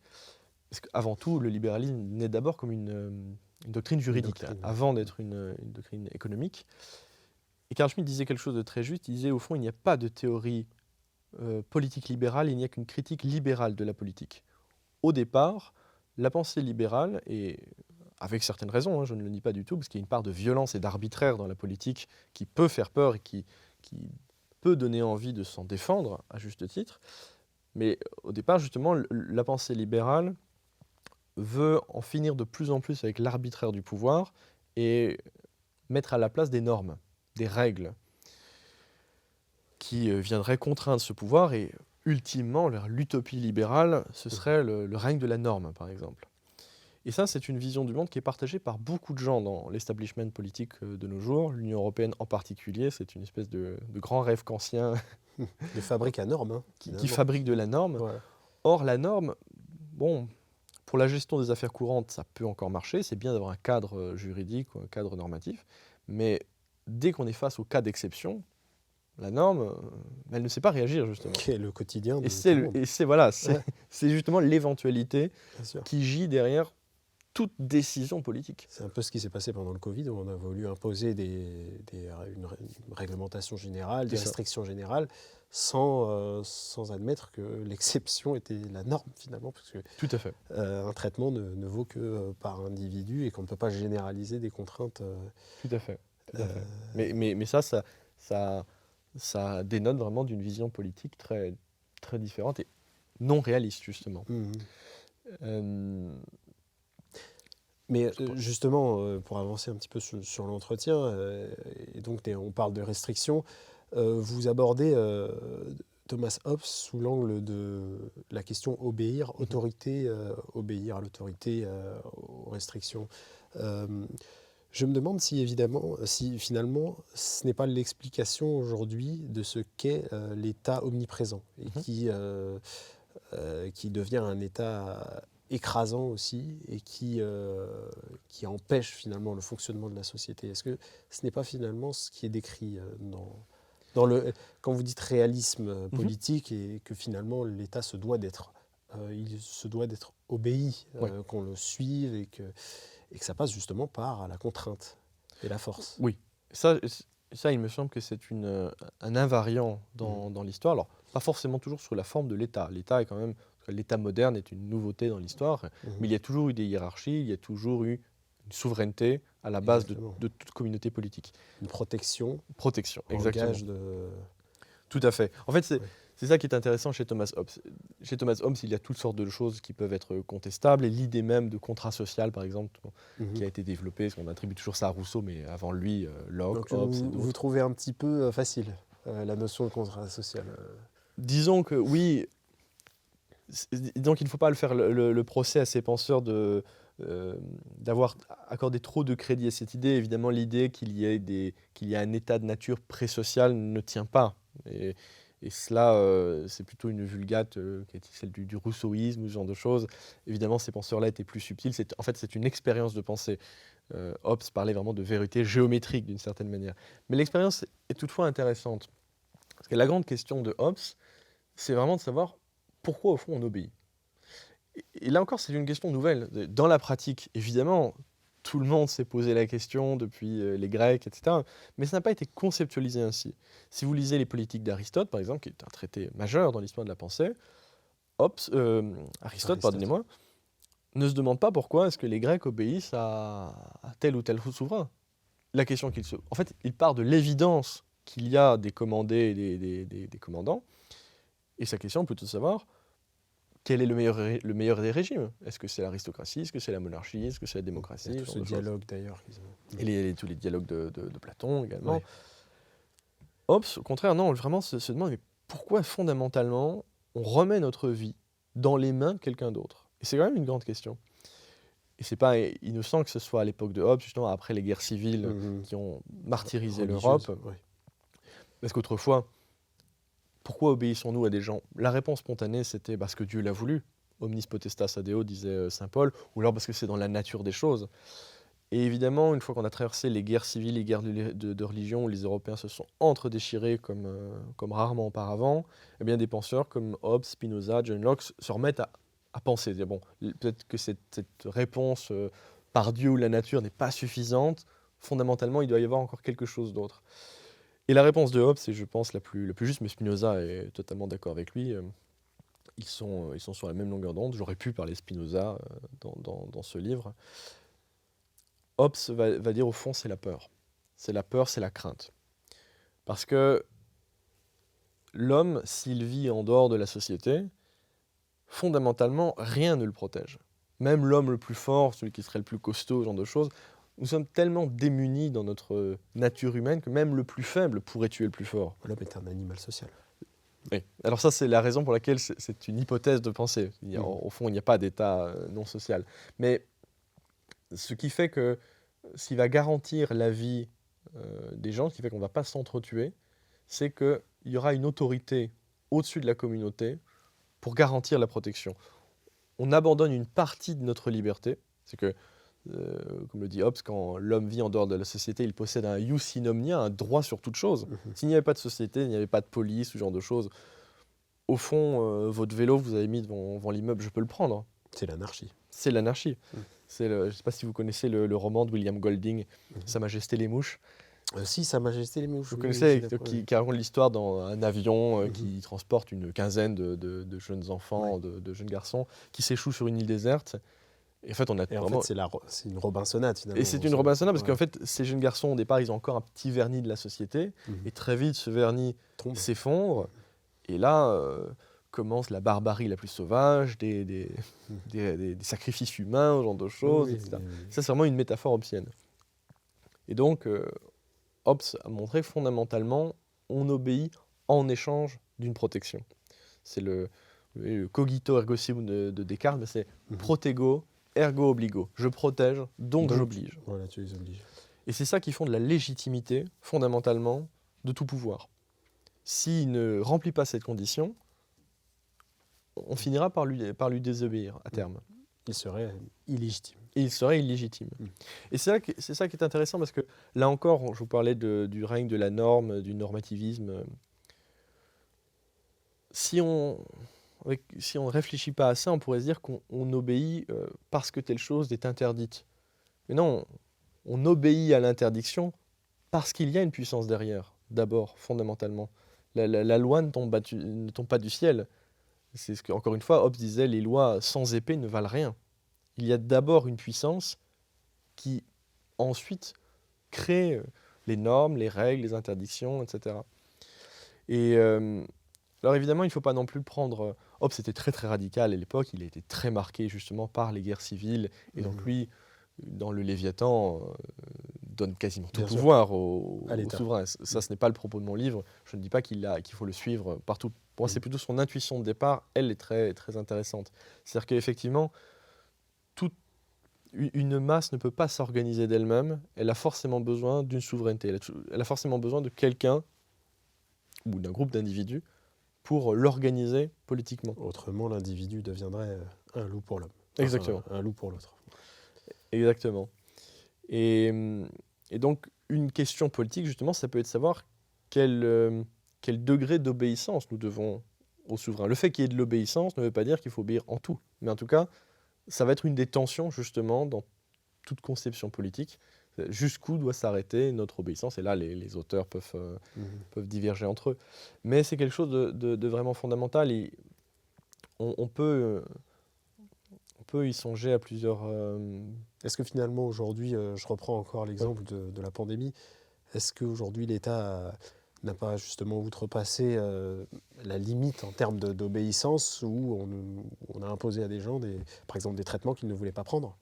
Parce qu'avant tout, le libéralisme naît d'abord comme une doctrine juridique, avant d'être une doctrine économique. Et Carl Schmitt disait quelque chose de très juste. Il disait, au fond, il n'y a pas de théorie politique libérale, il n'y a qu'une critique libérale de la politique. Au départ, la pensée libérale, et avec certaines raisons, je ne le nie pas du tout, parce qu'il y a une part de violence et d'arbitraire dans la politique qui peut faire peur et qui peut donner envie de s'en défendre, à juste titre. Mais au départ, justement, la pensée libérale veut en finir de plus en plus avec l'arbitraire du pouvoir et mettre à la place des normes, des règles qui viendraient contraindre ce pouvoir. Et ultimement, l'utopie libérale, ce serait le règne de la norme, par exemple. Et ça, c'est une vision du monde qui est partagée par beaucoup de gens dans l'establishment politique de nos jours. L'Union européenne en particulier, c'est une espèce de grand rêve kantien. De fabrique à norme. Hein, qui fabrique de la norme. Ouais. Or, la norme, bon, pour la gestion des affaires courantes, ça peut encore marcher. C'est bien d'avoir un cadre juridique ou un cadre normatif. Mais dès qu'on est face au cas d'exception, la norme, elle ne sait pas réagir, justement. Qui est le quotidien de c'est justement l'éventualité qui gît derrière toute décision politique. C'est un peu ce qui s'est passé pendant le Covid, où on a voulu imposer une réglementation générale, des restrictions générales, sans admettre que l'exception était la norme, finalement. Parce que tout à fait. Un traitement ne vaut que par individu et qu'on ne peut pas généraliser des contraintes. Tout à fait. Tout à fait. Mais ça dénote vraiment d'une vision politique très, très différente et non réaliste, justement. Mais justement, pour avancer un petit peu sur l'entretien, et donc on parle de restrictions, vous abordez Thomas Hobbes sous l'angle de la question obéir, autorité, obéir à l'autorité, aux restrictions. Je me demande si finalement ce n'est pas l'explication aujourd'hui de ce qu'est l'État omniprésent et qui devient un État écrasant aussi et qui empêche finalement le fonctionnement de la société. Est-ce que ce n'est pas finalement ce qui est décrit quand vous dites réalisme politique et que finalement l'État se doit d'être il se doit d'être obéi, Ouais. qu'on le suive et que ça passe justement par la contrainte et la force. Oui, ça, ça, il me semble que c'est un invariant Mhm. dans l'histoire. Alors, pas forcément toujours sur la forme de l'État. L'État est quand même, l'État moderne est une nouveauté dans l'histoire, mais Mhm. il y a toujours eu des hiérarchies, il y a toujours eu une souveraineté à la base Exactement. de toute communauté politique. Une protection Protection, en exactement. gage de... Tout à fait. En fait, Ouais. c'est ça qui est intéressant chez Thomas Hobbes. Chez Thomas Hobbes, il y a toutes sortes de choses qui peuvent être contestables, et l'idée même de contrat social, par exemple, Mhm. qui a été développée, parce qu'on attribue toujours ça à Rousseau, mais avant lui, Locke, Donc Hobbes et vous d'autres. trouvez un petit peu facile la notion de contrat social. Disons que oui, donc il ne faut pas le faire le procès à ces penseurs d'avoir accordé trop de crédit à cette idée. Évidemment, l'idée qu'il y a un état de nature pré-social ne tient pas. Et cela, c'est plutôt une vulgate qui est celle du rousseauisme ou ce genre de choses. Évidemment, ces penseurs-là étaient plus subtils. En fait, c'est une expérience de pensée. Hobbes parlait vraiment de vérité géométrique d'une certaine manière. Mais l'expérience est toutefois intéressante. Parce que la grande question de Hobbes, c'est vraiment de savoir pourquoi, au fond, on obéit. Et là encore, c'est une question nouvelle. Dans la pratique, évidemment, tout le monde s'est posé la question depuis les Grecs, etc. Mais ça n'a pas été conceptualisé ainsi. Si vous lisez les Politiques d'Aristote, par exemple, qui est un traité majeur dans l'histoire de la pensée, Aristote, Aristote. pardonnez-moi, ne se demande pas pourquoi est-ce que les Grecs obéissent à tel ou tel souverain. La question en fait, il part de l'évidence qu'il y a des commandés et des commandants, et sa question est plutôt de savoir quel est le meilleur des régimes. Est-ce que c'est l'aristocratie? Est-ce que c'est la monarchie? Est-ce que c'est la Il y démocratie? a Ce tout genre ce de choses. dialogue d'ailleurs qu'ils ont. Et tous les dialogues de Platon également. Ouais. Hobbes, au contraire, non, vraiment se demande mais pourquoi fondamentalement on remet notre vie dans les mains de quelqu'un d'autre? Et c'est quand même une grande question. Et c'est pas innocent que ce soit à l'époque de Hobbes, justement après les guerres civiles Mhm. qui ont martyrisé Religieuse, l'Europe. ouais. Parce qu'autrefois, pourquoi obéissons-nous à des gens? La réponse spontanée, c'était parce que Dieu l'a voulu. Omnis potestas ad Deo, disait saint Paul, ou alors parce que c'est dans la nature des choses. Et évidemment, une fois qu'on a traversé les guerres civiles, les guerres de religion, où les Européens se sont entre-déchirés comme rarement auparavant, eh bien des penseurs comme Hobbes, Spinoza, John Locke se remettent à penser. Dire, bon, peut-être que cette réponse par Dieu ou la nature n'est pas suffisante. Fondamentalement, il doit y avoir encore quelque chose d'autre. Et la réponse de Hobbes, c'est, je pense, la plus juste, mais Spinoza est totalement d'accord avec lui. Ils sont sur la même longueur d'onde. J'aurais pu parler Spinoza dans ce livre. Hobbes va dire au fond, c'est la peur. C'est la peur, c'est la crainte. Parce que l'homme, s'il vit en dehors de la société, fondamentalement, rien ne le protège. Même l'homme le plus fort, celui qui serait le plus costaud, ce genre de choses, nous sommes tellement démunis dans notre nature humaine que même le plus faible pourrait tuer le plus fort. L'homme est un animal social. Oui. Alors ça, c'est la raison pour laquelle c'est une hypothèse de pensée. Au fond, il n'y a pas d'état non social. Mais ce qui fait que ce qui va garantir la vie des gens, ce qui fait qu'on ne va pas s'entretuer, c'est qu'il y aura une autorité au-dessus de la communauté pour garantir la protection. On abandonne une partie de notre liberté. C'est que, comme le dit Hobbes, quand l'homme vit en dehors de la société, il possède un ius in omnia, un droit sur toute chose. Mhm. S'il n'y avait pas de société, il n'y avait pas de police, ce genre de choses, au fond, votre vélo, vous avez mis devant l'immeuble, je peux le prendre. C'est l'anarchie. C'est l'anarchie. Mhm. Je ne sais pas si vous connaissez le roman de William Golding, Mhm. Sa Majesté les Mouches. Si, Sa Majesté les Mouches. Vous Oui, connaissez, oui, qui raconte l'histoire dans un avion Mhm. qui transporte une quinzaine de jeunes enfants, Ouais. de jeunes garçons, qui s'échouent sur une île déserte. Et en fait, on a Et en vraiment... fait, c'est une Robinsonade finalement. Et c'est une Robinsonade parce Ouais. qu'en fait, ces jeunes garçons, au départ, ils ont encore un petit vernis de la société. Mhm. Et très vite, ce vernis Tombe. s'effondre. Et là, commence la barbarie la plus sauvage, Mhm. des sacrifices humains, ce genre de choses, Oui, etc. oui, oui. Ça, c'est vraiment une métaphore hobbesienne. Et donc, Hobbes a montré fondamentalement, on obéit en échange d'une protection. C'est le cogito ergo sum de Descartes, mais c'est Mhm. protego ergo obligo. Je protège, donc j'oblige. Voilà, tu les obliges. Et c'est ça qui fonde la légitimité, fondamentalement, de tout pouvoir. S'il ne remplit pas cette condition, on finira par lui désobéir à terme. Il serait illégitime. Et il serait illégitime. Mm. Et c'est ça qui est intéressant parce que là encore, je vous parlais du règne de la norme, du normativisme. Si on si on ne réfléchit pas à ça, on pourrait se dire qu'on obéit parce que telle chose est interdite. Mais non, on obéit à l'interdiction parce qu'il y a une puissance derrière, d'abord, fondamentalement. La loi ne tombe pas du ciel. C'est ce que, encore une fois, Hobbes disait, les lois sans épée ne valent rien. Il y a d'abord une puissance qui, ensuite, crée les normes, les règles, les interdictions, etc. Et alors évidemment, il ne faut pas non plus prendre... Hobbes était très très radical à l'époque, il a été très marqué justement par les guerres civiles, et donc lui, dans le Léviathan, donne quasiment tout pouvoir au souverain. Ça, ce n'est pas le propos de mon livre, je ne dis pas qu'il faut le suivre partout. Pour moi, c'est plutôt son intuition de départ, elle est très, très intéressante. C'est-à-dire qu'effectivement, une masse ne peut pas s'organiser d'elle-même, elle a forcément besoin d'une souveraineté, elle a forcément besoin de quelqu'un ou d'un groupe d'individus pour l'organiser politiquement. Autrement, l'individu deviendrait un loup pour l'homme. Exactement. Enfin, un loup pour l'autre. Exactement. Et donc, une question politique, justement, ça peut être de savoir quel degré d'obéissance nous devons au souverain. Le fait qu'il y ait de l'obéissance ne veut pas dire qu'il faut obéir en tout. Mais en tout cas, ça va être une des tensions, justement, dans toute conception politique. Jusqu'où doit s'arrêter notre obéissance? Et là, les auteurs peuvent diverger entre eux. Mais c'est quelque chose de vraiment fondamental. Et on peut y songer à plusieurs... Est-ce que finalement, aujourd'hui, je reprends encore l'exemple de la pandémie, est-ce qu'aujourd'hui, l'État n'a pas justement outrepassé la limite en termes d'obéissance où on a imposé à des gens, par exemple, des traitements qu'ils ne voulaient pas prendre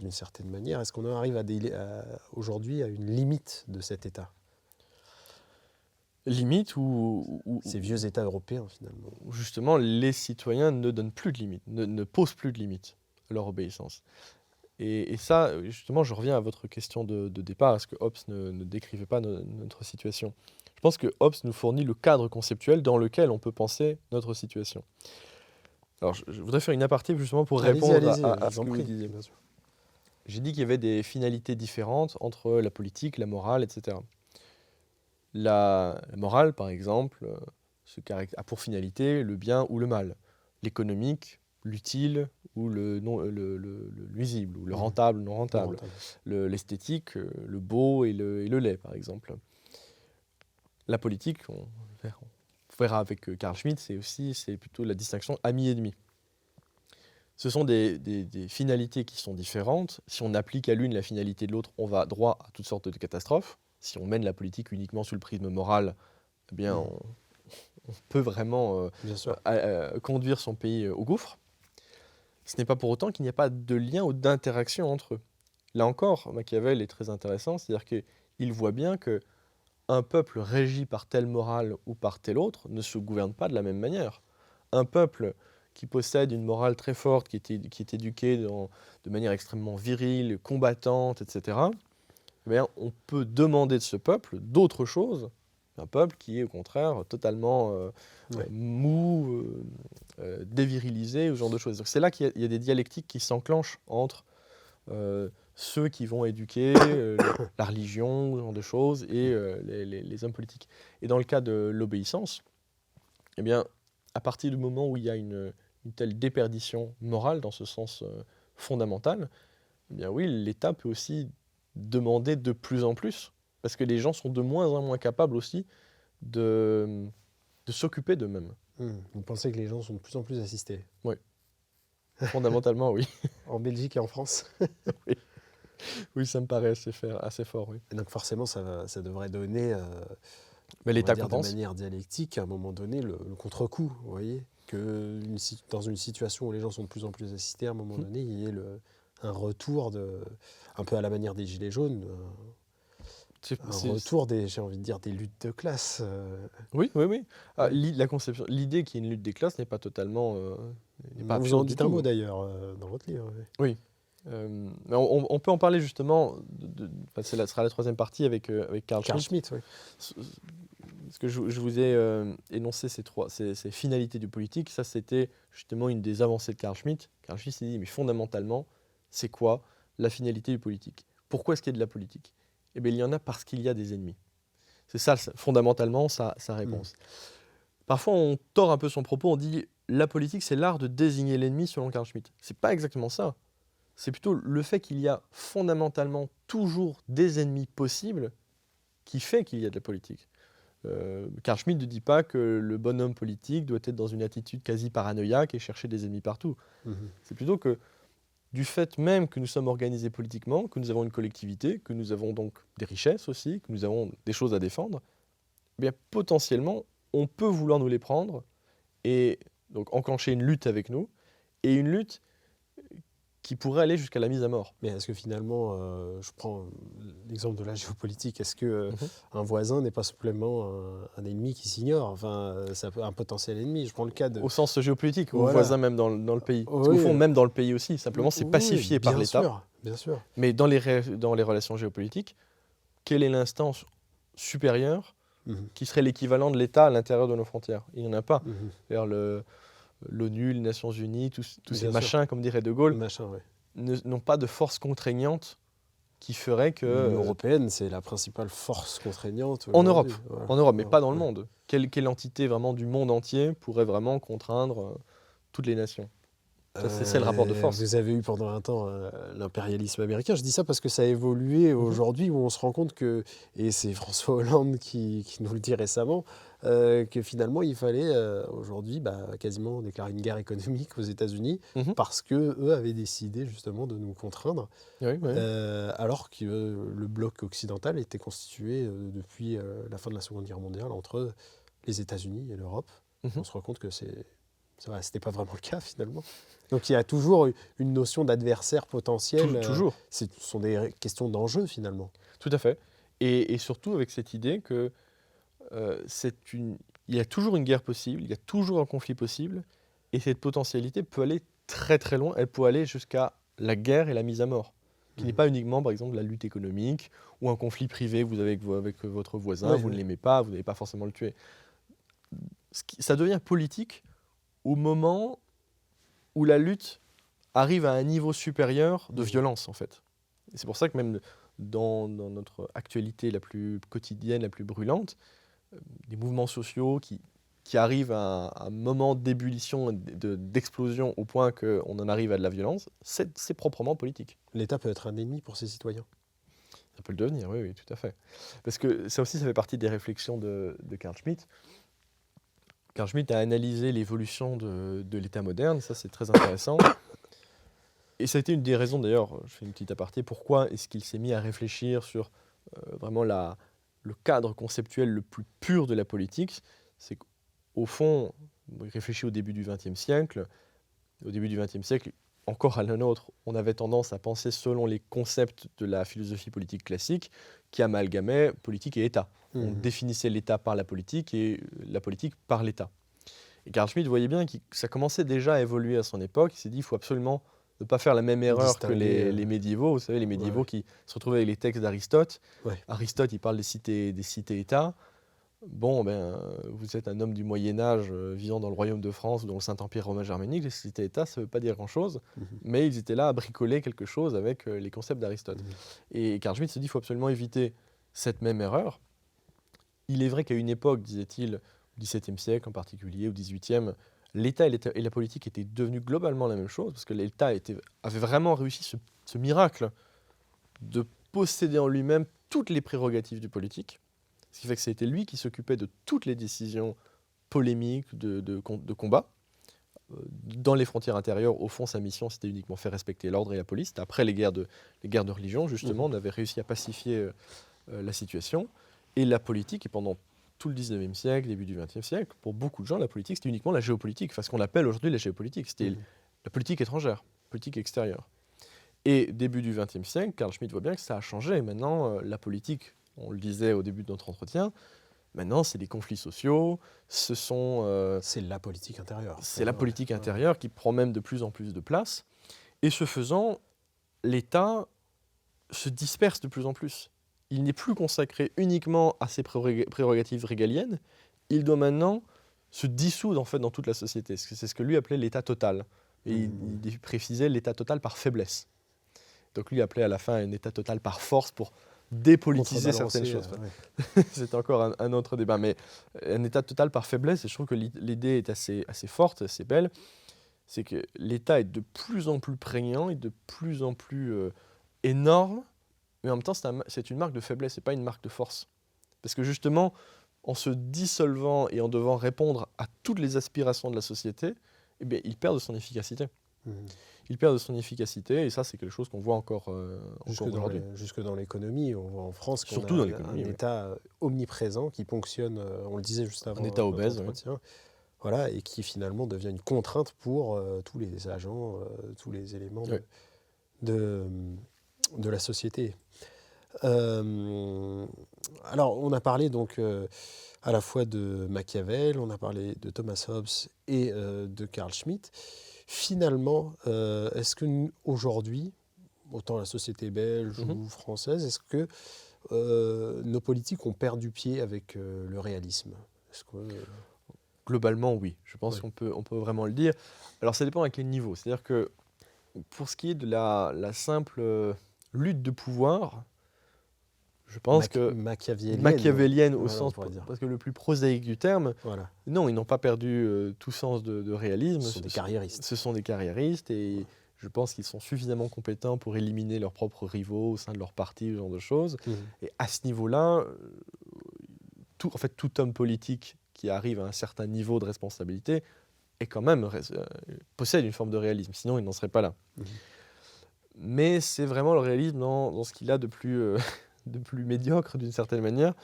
d'une certaine manière? Est-ce qu'on arrive aujourd'hui à une limite de cet État? Limite ou ces vieux États européens, finalement. Justement, les citoyens ne donnent plus de limites, ne posent plus de limites à leur obéissance. Et ça, justement, je reviens à votre question de départ, est-ce que Hobbes ne décrivait pas notre situation? Je pense que Hobbes nous fournit le cadre conceptuel dans lequel on peut penser notre situation. Alors, je voudrais faire une aparté justement pour répondre à ce que vous disiez. J'ai dit qu'il y avait des finalités différentes entre la politique, la morale, etc. La morale, par exemple, a pour finalité le bien ou le mal. L'économique, l'utile ou le nuisible, ou le rentable, non rentable. L'esthétique, le beau et le laid, par exemple. La politique, on verra avec Carl Schmitt, c'est plutôt la distinction ami-ennemi. Ce sont des finalités qui sont différentes. Si on applique à l'une la finalité de l'autre, on va droit à toutes sortes de catastrophes. Si on mène la politique uniquement sous le prisme moral, eh bien, on peut vraiment conduire son pays au gouffre. Ce n'est pas pour autant qu'il n'y a pas de lien ou d'interaction entre eux. Là encore, Machiavel est très intéressant, c'est-à-dire qu'il voit bien qu'un peuple régi par telle morale ou par telle autre ne se gouverne pas de la même manière. Un peuple qui possède une morale très forte, qui est éduqué de manière extrêmement virile, combattante, etc., eh bien, on peut demander de ce peuple d'autres choses qu'un peuple qui est au contraire totalement mou, dévirilisé, ou ce genre de choses. C'est là qu'il y a des dialectiques qui s'enclenchent entre ceux qui vont éduquer la religion, ce genre de choses, et les hommes politiques. Et dans le cas de l'obéissance, eh bien, à partir du moment où il y a une telle déperdition morale dans ce sens fondamental, eh bien oui, l'État peut aussi demander de plus en plus, parce que les gens sont de moins en moins capables aussi de s'occuper d'eux-mêmes. Vous pensez que les gens sont de plus en plus assistés? Oui. Fondamentalement, oui. En Belgique et en France? Oui. Oui, ça me paraît assez fort, oui. Et donc forcément, ça devrait donner, l'État de manière dialectique, à un moment donné, le contre-coup, vous voyez, que dans une situation où les gens sont de plus en plus assistés, à un moment donné, il y ait un retour, un peu à la manière des Gilets jaunes, retour j'ai envie de dire, des luttes de classe. Oui. L'idée qu'il y ait une lutte des classes n'est pas totalement... vous en dites un mot d'ailleurs dans votre livre. Oui. Mais on peut en parler justement, ce sera la troisième partie avec Carl Schmitt. Oui. Parce que je vous ai énoncé ces finalités du politique, ça c'était justement une des avancées de Carl Schmitt. Carl Schmitt s'est dit, mais fondamentalement, c'est quoi la finalité du politique? Pourquoi est-ce qu'il y a de la politique? Eh bien, il y en a parce qu'il y a des ennemis. C'est ça, fondamentalement, sa réponse. Parfois, on tord un peu son propos, on dit la politique, c'est l'art de désigner l'ennemi selon Carl Schmitt. C'est pas exactement ça. C'est plutôt le fait qu'il y a fondamentalement toujours des ennemis possibles qui fait qu'il y a de la politique. Carl Schmitt ne dit pas que le bonhomme politique doit être dans une attitude quasi paranoïaque et chercher des ennemis partout. C'est plutôt que du fait même que nous sommes organisés politiquement, que nous avons une collectivité, que nous avons donc des richesses aussi, que nous avons des choses à défendre, eh bien potentiellement, on peut vouloir nous les prendre et donc enclencher une lutte avec nous, et une lutte qui pourrait aller jusqu'à la mise à mort. Mais est-ce que finalement, je prends l'exemple de la géopolitique, est-ce que Mhm. un voisin n'est pas simplement un ennemi qui s'ignore? Enfin, c'est un potentiel ennemi. Je prends le cas de... Au sens géopolitique, au Voilà. voisin même dans le pays. Parce Oui. qu'au fond, même dans le pays aussi, simplement, c'est Oui, pacifié par l'État. Bien sûr. Mais dans les relations géopolitiques, quelle est l'instance supérieure Mhm. qui serait l'équivalent de l'État à l'intérieur de nos frontières? Il n'y en a pas. Mhm. Vers l'ONU, les Nations Unies, tous Bien ces sûr. machins, comme dirait De Gaulle, Machin, ouais. n'ont pas de force contraignante qui ferait que... L'Union européenne, c'est la principale force contraignante En Europe, aujourd'hui. Voilà. en Europe, mais pas dans le ouais. monde. Quelle entité vraiment du monde entier pourrait vraiment contraindre toutes les nations? C'est le rapport de force. Vous avez eu pendant un temps l'impérialisme américain. Je dis ça parce que ça a évolué aujourd'hui, où on se rend compte que, et c'est François Hollande qui nous le dit récemment, que finalement il fallait aujourd'hui quasiment déclarer une guerre économique aux États-Unis parce qu'eux avaient décidé justement de nous contraindre, Oui, oui. alors que le bloc occidental était constitué depuis la fin de la Seconde Guerre mondiale entre les États-Unis et l'Europe. On se rend compte que c'était pas vraiment le cas finalement. Donc il y a toujours une notion d'adversaire potentiel. Toujours. Ce sont des questions d'enjeu finalement. Tout à fait. Et surtout avec cette idée que il y a toujours une guerre possible, il y a toujours un conflit possible, et cette potentialité peut aller très très loin. Elle peut aller jusqu'à la guerre et la mise à mort, qui n'est pas uniquement par exemple la lutte économique ou un conflit privé vous avez avec votre voisin, vous ne l'aimez pas, vous n'allez pas forcément le tuer. Ça devient politique au moment où la lutte arrive à un niveau supérieur de violence, en fait. Et c'est pour ça que même dans notre actualité la plus quotidienne, la plus brûlante, des mouvements sociaux qui arrivent à un moment d'ébullition, d'explosion au point qu'on en arrive à de la violence, c'est proprement politique. L'État peut être un ennemi pour ses citoyens. Ça peut le devenir, oui, oui, tout à fait. Parce que ça aussi, ça fait partie des réflexions de Carl Schmitt. Carl Schmitt a analysé l'évolution de l'État moderne, ça c'est très intéressant. Et ça a été une des raisons d'ailleurs, je fais une petite aparté, pourquoi est-ce qu'il s'est mis à réfléchir sur vraiment le cadre conceptuel le plus pur de la politique. C'est qu'au fond, il réfléchit au début du XXe siècle. Au début du XXe siècle, encore à la nôtre, on avait tendance à penser selon les concepts de la philosophie politique classique qui amalgamaient politique et État. On définissait l'État par la politique et la politique par l'État. Et Carl Schmitt voyait bien que ça commençait déjà à évoluer à son époque. Il s'est dit qu'il faut absolument ne pas faire la même erreur que les médiévaux. Vous savez, les médiévaux qui se retrouvaient avec les textes d'Aristote. Ouais. Aristote, il parle des cités-États. Bon, vous êtes un homme du Moyen-Âge vivant dans le royaume de France ou dans le Saint-Empire romain germanique. Les cités-États, ça ne veut pas dire grand-chose, mais ils étaient là à bricoler quelque chose avec les concepts d'Aristote. Et Carl Schmitt se dit qu'il faut absolument éviter cette même erreur. Il est vrai qu'à une époque, disait-il, au XVIIe siècle en particulier, au XVIIIe, l'État et la politique étaient devenus globalement la même chose, parce que l'État avait vraiment réussi ce miracle de posséder en lui-même toutes les prérogatives du politique, ce qui fait que c'était lui qui s'occupait de toutes les décisions polémiques, de combat. Dans les frontières intérieures, au fond, sa mission, c'était uniquement faire respecter l'ordre et la police. C'était après les guerres de religion, justement, on avait réussi à pacifier la situation. Et la politique, et pendant tout le 19e siècle, début du 20e siècle, pour beaucoup de gens, la politique, c'était uniquement la géopolitique. Enfin, ce qu'on appelle aujourd'hui la géopolitique. C'était la politique étrangère, politique extérieure. Et début du 20e siècle, Carl Schmitt voit bien que ça a changé. Maintenant, la politique, on le disait au début de notre entretien, maintenant, c'est des conflits sociaux, c'est la politique intérieure. C'est la politique intérieure qui prend même de plus en plus de place. Et ce faisant, l'État se disperse de plus en plus. Il n'est plus consacré uniquement à ses prérogatives régaliennes, il doit maintenant se dissoudre en fait dans toute la société. C'est ce que lui appelait l'état total. Et il précisait l'état total par faiblesse. Donc lui appelait à la fin un état total par force pour dépolitiser certaines contrebalancer, choses. ouais. C'est encore un autre débat, mais un État total par faiblesse, et je trouve que l'idée est assez forte, assez belle, c'est que l'État est de plus en plus prégnant et de plus en plus énorme, mais en même temps c'est une marque de faiblesse, c'est pas une marque de force. Parce que justement, en se dissolvant et en devant répondre à toutes les aspirations de la société, eh bien, il perd de son efficacité. Mhm. Il perd de son efficacité, et ça, c'est quelque chose qu'on voit encore aujourd'hui. Jusque dans l'économie, on voit en France qu'on Surtout a dans un l'économie, oui. État omniprésent qui ponctionne, on le disait juste avant Un État notre obèse, oui. entretien, voilà, et qui finalement devient une contrainte pour tous les agents, tous les éléments Oui. de la société. Alors, on a parlé donc à la fois de Machiavel, on a parlé de Thomas Hobbes et de Carl Schmitt. Finalement, est-ce que aujourd'hui, autant la société belge ou française, est-ce que nos politiques ont perdu pied avec le réalisme? Est-ce que, Globalement, oui. Je pense Ouais. qu'on peut vraiment le dire. Alors, ça dépend à quel niveau. C'est-à-dire que pour ce qui est de la simple lutte de pouvoir, je pense que machiavélienne au voilà, on sens, pourrait dire. parce que le plus prosaïque du terme, Voilà. non, ils n'ont pas perdu tout sens de réalisme. Ce sont des carriéristes. Ce sont des carriéristes, et je pense qu'ils sont suffisamment compétents pour éliminer leurs propres rivaux au sein de leur parti, ce genre de choses. Mhm. Et à ce niveau-là, en fait, tout homme politique qui arrive à un certain niveau de responsabilité est quand même, possède une forme de réalisme, sinon il n'en serait pas là. Mhm. Mais c'est vraiment le réalisme dans ce qu'il a de plus, de plus médiocre d'une certaine manière,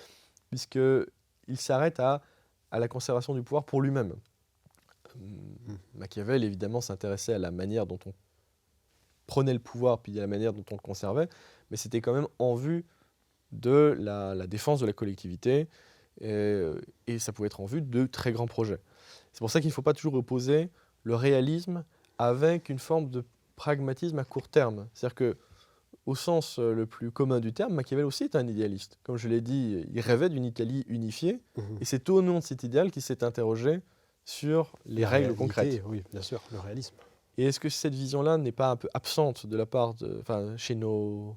puisqu'il s'arrête à la conservation du pouvoir pour lui-même. Machiavel, évidemment, s'intéressait à la manière dont on prenait le pouvoir, puis à la manière dont on le conservait, mais c'était quand même en vue de la défense de la collectivité, et ça pouvait être en vue de très grands projets. C'est pour ça qu'il ne faut pas toujours opposer le réalisme avec une forme de pragmatisme à court terme. C'est-à-dire que, au sens le plus commun du terme, Machiavel aussi est un idéaliste. Comme je l'ai dit, il rêvait d'une Italie unifiée, et c'est au nom de cet idéal qu'il s'est interrogé sur les La règles réalité, concrètes. Oui, bien sûr, le réalisme. Et est-ce que cette vision-là n'est pas un peu absente de la part chez nos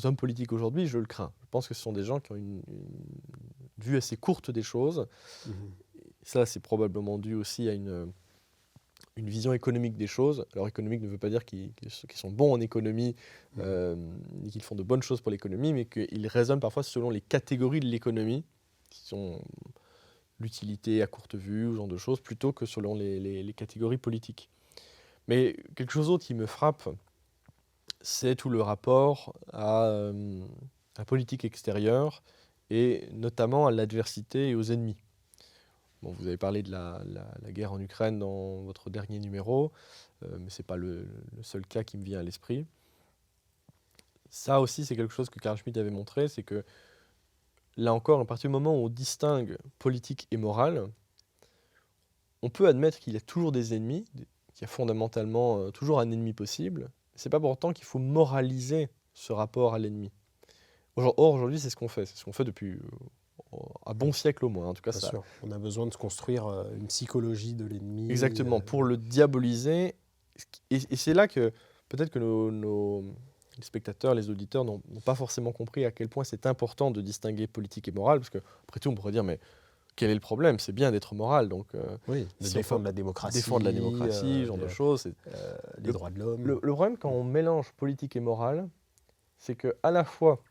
hommes politiques aujourd'hui? Je le crains. Je pense que ce sont des gens qui ont une vue assez courte des choses. Mhm. Ça, c'est probablement dû aussi à une vision économique des choses. Alors, économique ne veut pas dire qu'ils sont bons en économie, et qu'ils font de bonnes choses pour l'économie, mais qu'ils raisonnent parfois selon les catégories de l'économie, qui sont l'utilité à courte vue, ce genre de choses, plutôt que selon les catégories politiques. Mais quelque chose d'autre qui me frappe, c'est tout le rapport à la politique extérieure, et notamment à l'adversité et aux ennemis. Bon, vous avez parlé de la guerre en Ukraine dans votre dernier numéro, mais ce n'est pas le seul cas qui me vient à l'esprit. Ça aussi, c'est quelque chose que Carl Schmitt avait montré, c'est que là encore, à partir du moment où on distingue politique et morale, on peut admettre qu'il y a toujours des ennemis, qu'il y a fondamentalement toujours un ennemi possible. Ce n'est pas pour autant qu'il faut moraliser ce rapport à l'ennemi. Or, aujourd'hui, c'est ce qu'on fait. C'est ce qu'on fait depuis un bon siècle au moins. En tout cas, Bien ça. sûr, on a besoin de se construire une psychologie de l'ennemi. Exactement, pour le diaboliser. Et c'est là que peut-être que les spectateurs, les auditeurs n'ont pas forcément compris à quel point c'est important de distinguer politique et morale, parce qu'après tout, on pourrait dire, mais quel est le problème? C'est bien d'être moral, donc oui, de défendre la démocratie. Défendre la démocratie, ce genre de choses. Les droits de l'homme. Le problème, quand on mélange politique et morale, c'est qu'à la fois,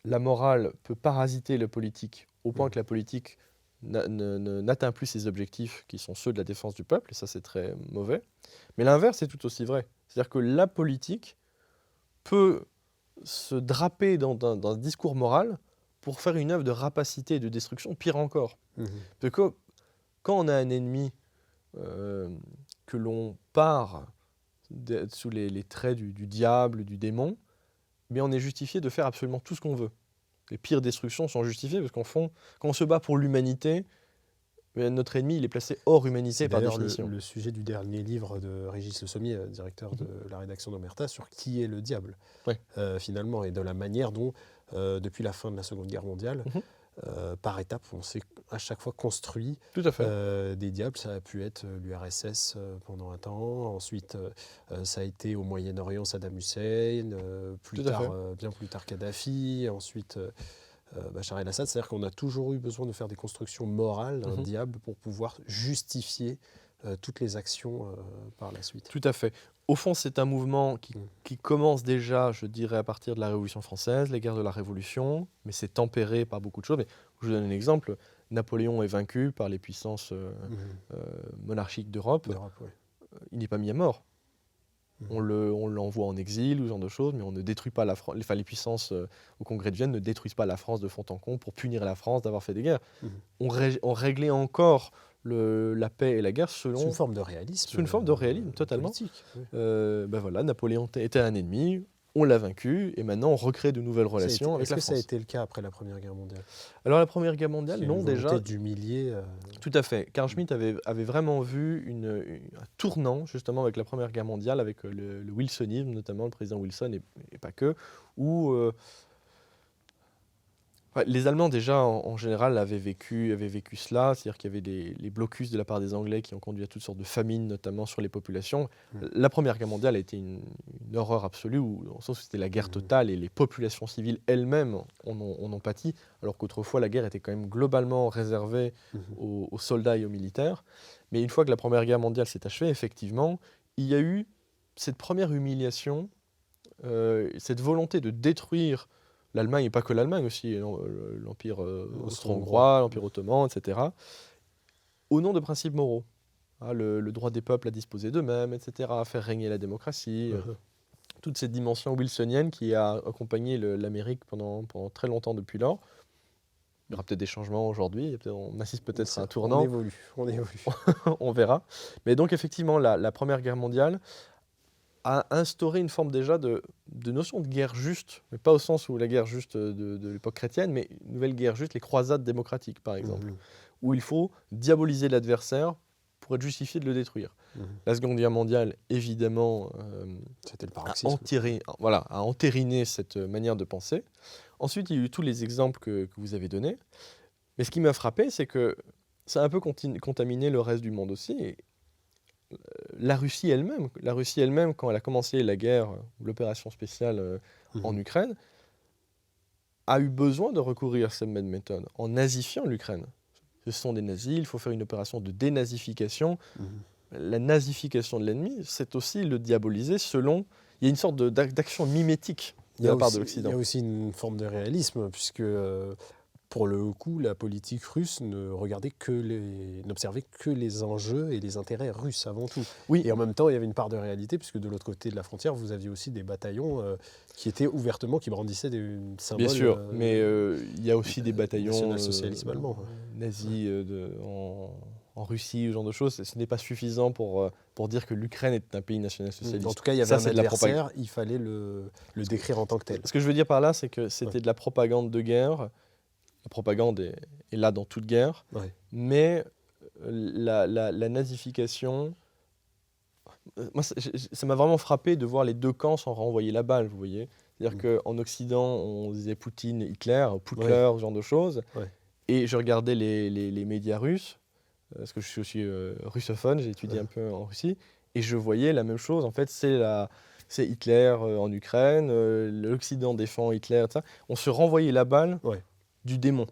la morale peut parasiter le politique, au point que la politique n'atteint plus ses objectifs, qui sont ceux de la défense du peuple, et ça c'est très mauvais. Mais l'inverse est tout aussi vrai. C'est-à-dire que la politique peut se draper dans un discours moral pour faire une œuvre de rapacité et de destruction, pire encore. Parce que quand on a un ennemi que l'on part sous les traits du diable, du démon, mais on est justifié de faire absolument tout ce qu'on veut. Les pires destructions sont justifiées parce qu'en fond, quand on se bat pour l'humanité, notre ennemi il est placé hors humanité par définition. Le sujet du dernier livre de Régis Le Sommier, directeur de la rédaction d'Omerta, sur qui est le diable, Ouais. finalement, et de la manière dont, depuis la fin de la Seconde Guerre mondiale, par étapes. On s'est à chaque fois construit Tout à fait. des diables. Ça a pu être l'URSS pendant un temps. Ensuite, ça a été au Moyen-Orient Saddam Hussein. Plus Tout à tard, fait. bien plus tard Kadhafi. Ensuite, Bachar el-Assad. C'est-à-dire qu'on a toujours eu besoin de faire des constructions morales d'un Mhm. diable pour pouvoir justifier toutes les actions par la suite. Tout à fait. Au fond, c'est un mouvement Mm. qui commence déjà, je dirais, à partir de la Révolution française, les guerres de la Révolution, mais c'est tempéré par beaucoup de choses. Mais je vous donne un exemple. Napoléon est vaincu par les puissances Mhm. monarchiques d'Europe. D'Europe, oui. Il n'est pas mis à mort. Mhm. On l'envoie en exil ou ce genre de choses, mais on ne détruit pas la France. Enfin, les puissances au Congrès de Vienne ne détruisent pas la France de fond en comble pour punir la France d'avoir fait des guerres. Mhm. On réglait encore la paix et la guerre C'est une selon forme de réalisme. sous une forme de réalisme, totalement. Politique. Oui. Ben voilà, Napoléon était un ennemi, on l'a vaincu, et maintenant on recrée de nouvelles relations avec Est-ce la que ça a France. été le cas après la Première Guerre mondiale? Alors la Première Guerre Il mondiale, y a eu non une volonté déjà, d'humilier. tout à fait. Carl Schmitt avait vraiment vu un tournant justement avec la Première Guerre mondiale, avec le wilsonisme, notamment le président Wilson, et pas que, où ouais, les Allemands déjà en général avaient vécu cela, c'est-à-dire qu'il y avait les blocus de la part des Anglais qui ont conduit à toutes sortes de famines, notamment sur les populations. Mm. La Première Guerre mondiale a été une horreur absolue, dans le sens où c'était la guerre totale et les populations civiles elles-mêmes en ont pâti, alors qu'autrefois la guerre était quand même globalement réservée Mhm. aux soldats et aux militaires. Mais une fois que la Première Guerre mondiale s'est achevée, effectivement, il y a eu cette première humiliation, cette volonté de détruire l'Allemagne, et pas que l'Allemagne aussi, l'Empire austro-hongrois, l'Empire ottoman, etc., au nom de principes moraux. Hein, le droit des peuples à disposer d'eux-mêmes, etc., à faire régner la démocratie, Mhm. toute cette dimension wilsonienne qui a accompagné l'Amérique pendant très longtemps depuis lors. Il y aura peut-être des changements aujourd'hui, on assiste peut-être à un On tournant, évolue, on évolue. on verra. Mais donc effectivement, la Première Guerre mondiale a instauré une forme déjà de notion de guerre juste, mais pas au sens où la guerre juste de l'époque chrétienne, mais une nouvelle guerre juste, les croisades démocratiques par exemple, Mhm. où il faut diaboliser l'adversaire pour être justifié de le détruire. Mhm. La Seconde Guerre mondiale, évidemment, C'était le a paroxysme. a entériné cette manière de penser. Ensuite, il y a eu tous les exemples que vous avez donnés. Mais ce qui m'a frappé, c'est que ça a un peu contaminé le reste du monde aussi. Et la Russie elle-même, quand elle a commencé la guerre, l'opération spéciale en Mhm. Ukraine, a eu besoin de recourir à cette même méthode, en nazifiant l'Ukraine. Ce sont des nazis, il faut faire une opération de dénazification. Mhm. La nazification de l'ennemi, c'est aussi le diaboliser selon... Il y a une sorte d'action mimétique de la part de Il y l'Occident. a aussi une forme de réalisme, puisque pour le coup, la politique russe n'observait que les enjeux et les intérêts russes avant tout. Oui, Et en même temps, il y avait une part de réalité, puisque de l'autre côté de la frontière, vous aviez aussi des bataillons qui étaient ouvertement, qui brandissaient des symboles bien sûr, mais il y a aussi des bataillons national-socialisme allemand. nazis en Russie, ce genre de choses. Ce n'est pas suffisant pour dire que l'Ukraine est un pays national-socialiste. En tout cas, il y avait Ça, un c'est de la adversaire, il fallait le décrire en tant que tel. Ce que je veux dire par là, c'est que c'était de la propagande de guerre. La propagande est là dans toute guerre, Ouais. mais la nazification, moi, ça m'a vraiment frappé de voir les deux camps s'en renvoyer la balle, vous voyez. C'est-à-dire qu'en Occident, on disait Poutine, Hitler, Putler, ce genre de choses. Ouais. Et je regardais les médias russes, parce que je suis aussi russophone, j'ai étudié un peu en Russie, et je voyais la même chose. En fait, c'est Hitler en Ukraine, l'Occident défend Hitler, tout ça. On se renvoyait la balle du démon.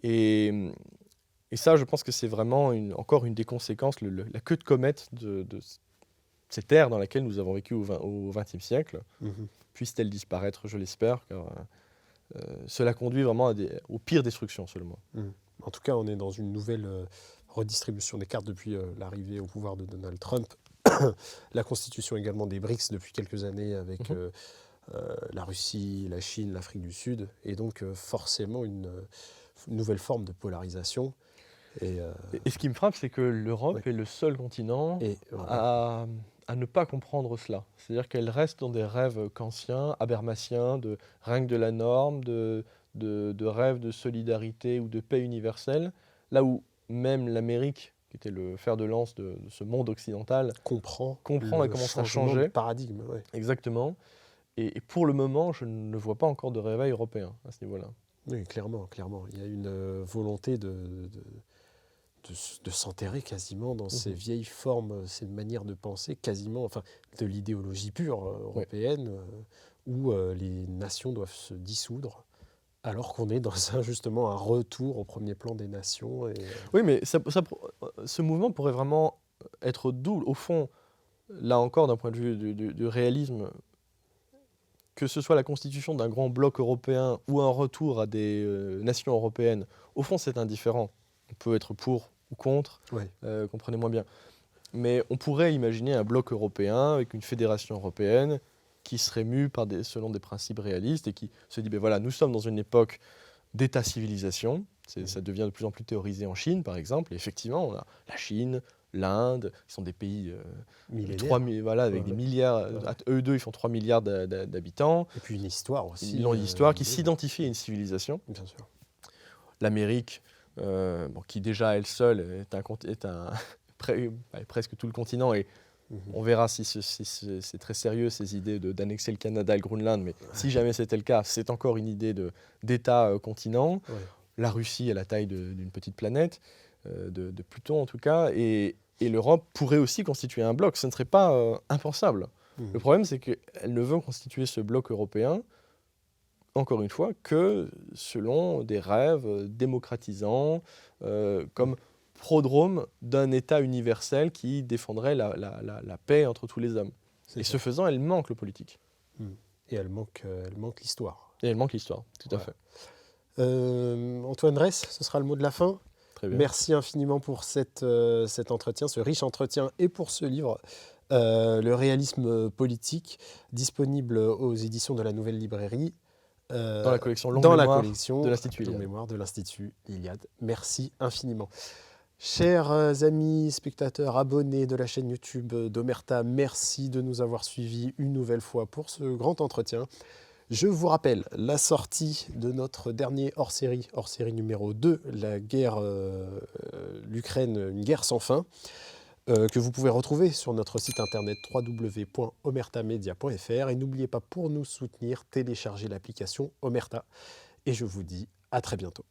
Et ça, je pense que c'est vraiment encore une des conséquences, la queue de comète de cette ère dans laquelle nous avons vécu au XXe siècle. Mhm. Puisse-t-elle disparaître, je l'espère, car cela conduit vraiment aux pires destructions, selon moi. Mhm. En tout cas, on est dans une nouvelle redistribution des cartes depuis l'arrivée au pouvoir de Donald Trump. La constitution également des BRICS depuis quelques années avec la Russie, la Chine, l'Afrique du Sud, et donc forcément une nouvelle forme de polarisation. Et ce qui me frappe, c'est que l'Europe est le seul continent à ne pas comprendre cela. C'est-à-dire qu'elle reste dans des rêves kantiens, habermasiens, de règne de la norme, de rêves de solidarité ou de paix universelle, là où même l'Amérique, qui était le fer de lance de ce monde occidental, comprend et commence à changer. De paradigme. Ouais. Exactement. Et pour le moment, je ne vois pas encore de réveil européen à ce niveau-là. Oui, clairement, clairement. Il y a une volonté de s'enterrer quasiment dans ces Mhm. vieilles formes, ces manières de penser, quasiment, enfin, de l'idéologie pure Ouais. européenne, où les nations doivent se dissoudre, alors qu'on est dans justement un retour au premier plan des nations. Et, Oui, mais ce mouvement pourrait vraiment être double. Au fond, là encore, d'un point de vue du réalisme, que ce soit la constitution d'un grand bloc européen ou un retour à des nations européennes, au fond, c'est indifférent. On peut être pour ou contre, ouais. comprenez-moi bien. Mais on pourrait imaginer un bloc européen avec une fédération européenne qui serait mue selon des principes réalistes et qui se dit, ben voilà, nous sommes dans une époque d'État-civilisation. Ça devient de plus en plus théorisé en Chine, par exemple. Et effectivement, on a la Chine, l'Inde, qui sont des pays Millénaire. voilà, avec Ouais, des ouais. milliards. Ouais. Eux deux, ils font 3 milliards d'habitants. Et puis une histoire aussi. Ils ont une histoire qui liée, s'identifie à une civilisation. bien sûr. L'Amérique, qui déjà à elle seule est presque tout le continent. Et Mhm. on verra si c'est très sérieux, ces idées d'annexer le Canada et le Groenland. Mais si jamais c'était le cas, c'est encore une idée d'État-continent. Ouais. La Russie à la taille d'une petite planète, de Pluton en tout cas. Et l'Europe pourrait aussi constituer un bloc. Ce ne serait pas impensable. Mhm. Le problème, c'est qu'elle ne veut constituer ce bloc européen, encore une fois, que selon des rêves démocratisants, comme prodrome d'un État universel qui défendrait la paix entre tous les hommes. C'est Et ça. ce faisant, elle manque le politique. Mhm. Et elle manque l'histoire. Et elle manque l'histoire, tout à Voilà. fait. Antoine Dress, ce sera le mot de la fin. Très bien. Merci infiniment pour cet entretien, ce riche entretien, et pour ce livre, Le réalisme politique, disponible aux éditions de la Nouvelle Librairie. Dans la collection Longue dans la Mémoire collection de l'Institut Longue Iliade. Mémoire de l'Institut Iliade. Merci infiniment. Chers amis, spectateurs, abonnés de la chaîne YouTube d'Omerta, merci de nous avoir suivis une nouvelle fois pour ce grand entretien. Je vous rappelle la sortie de notre dernier hors-série numéro 2, la guerre, l'Ukraine, une guerre sans fin, que vous pouvez retrouver sur notre site internet www.omertamedia.fr. Et n'oubliez pas, pour nous soutenir, télécharger l'application Omerta. Et je vous dis à très bientôt.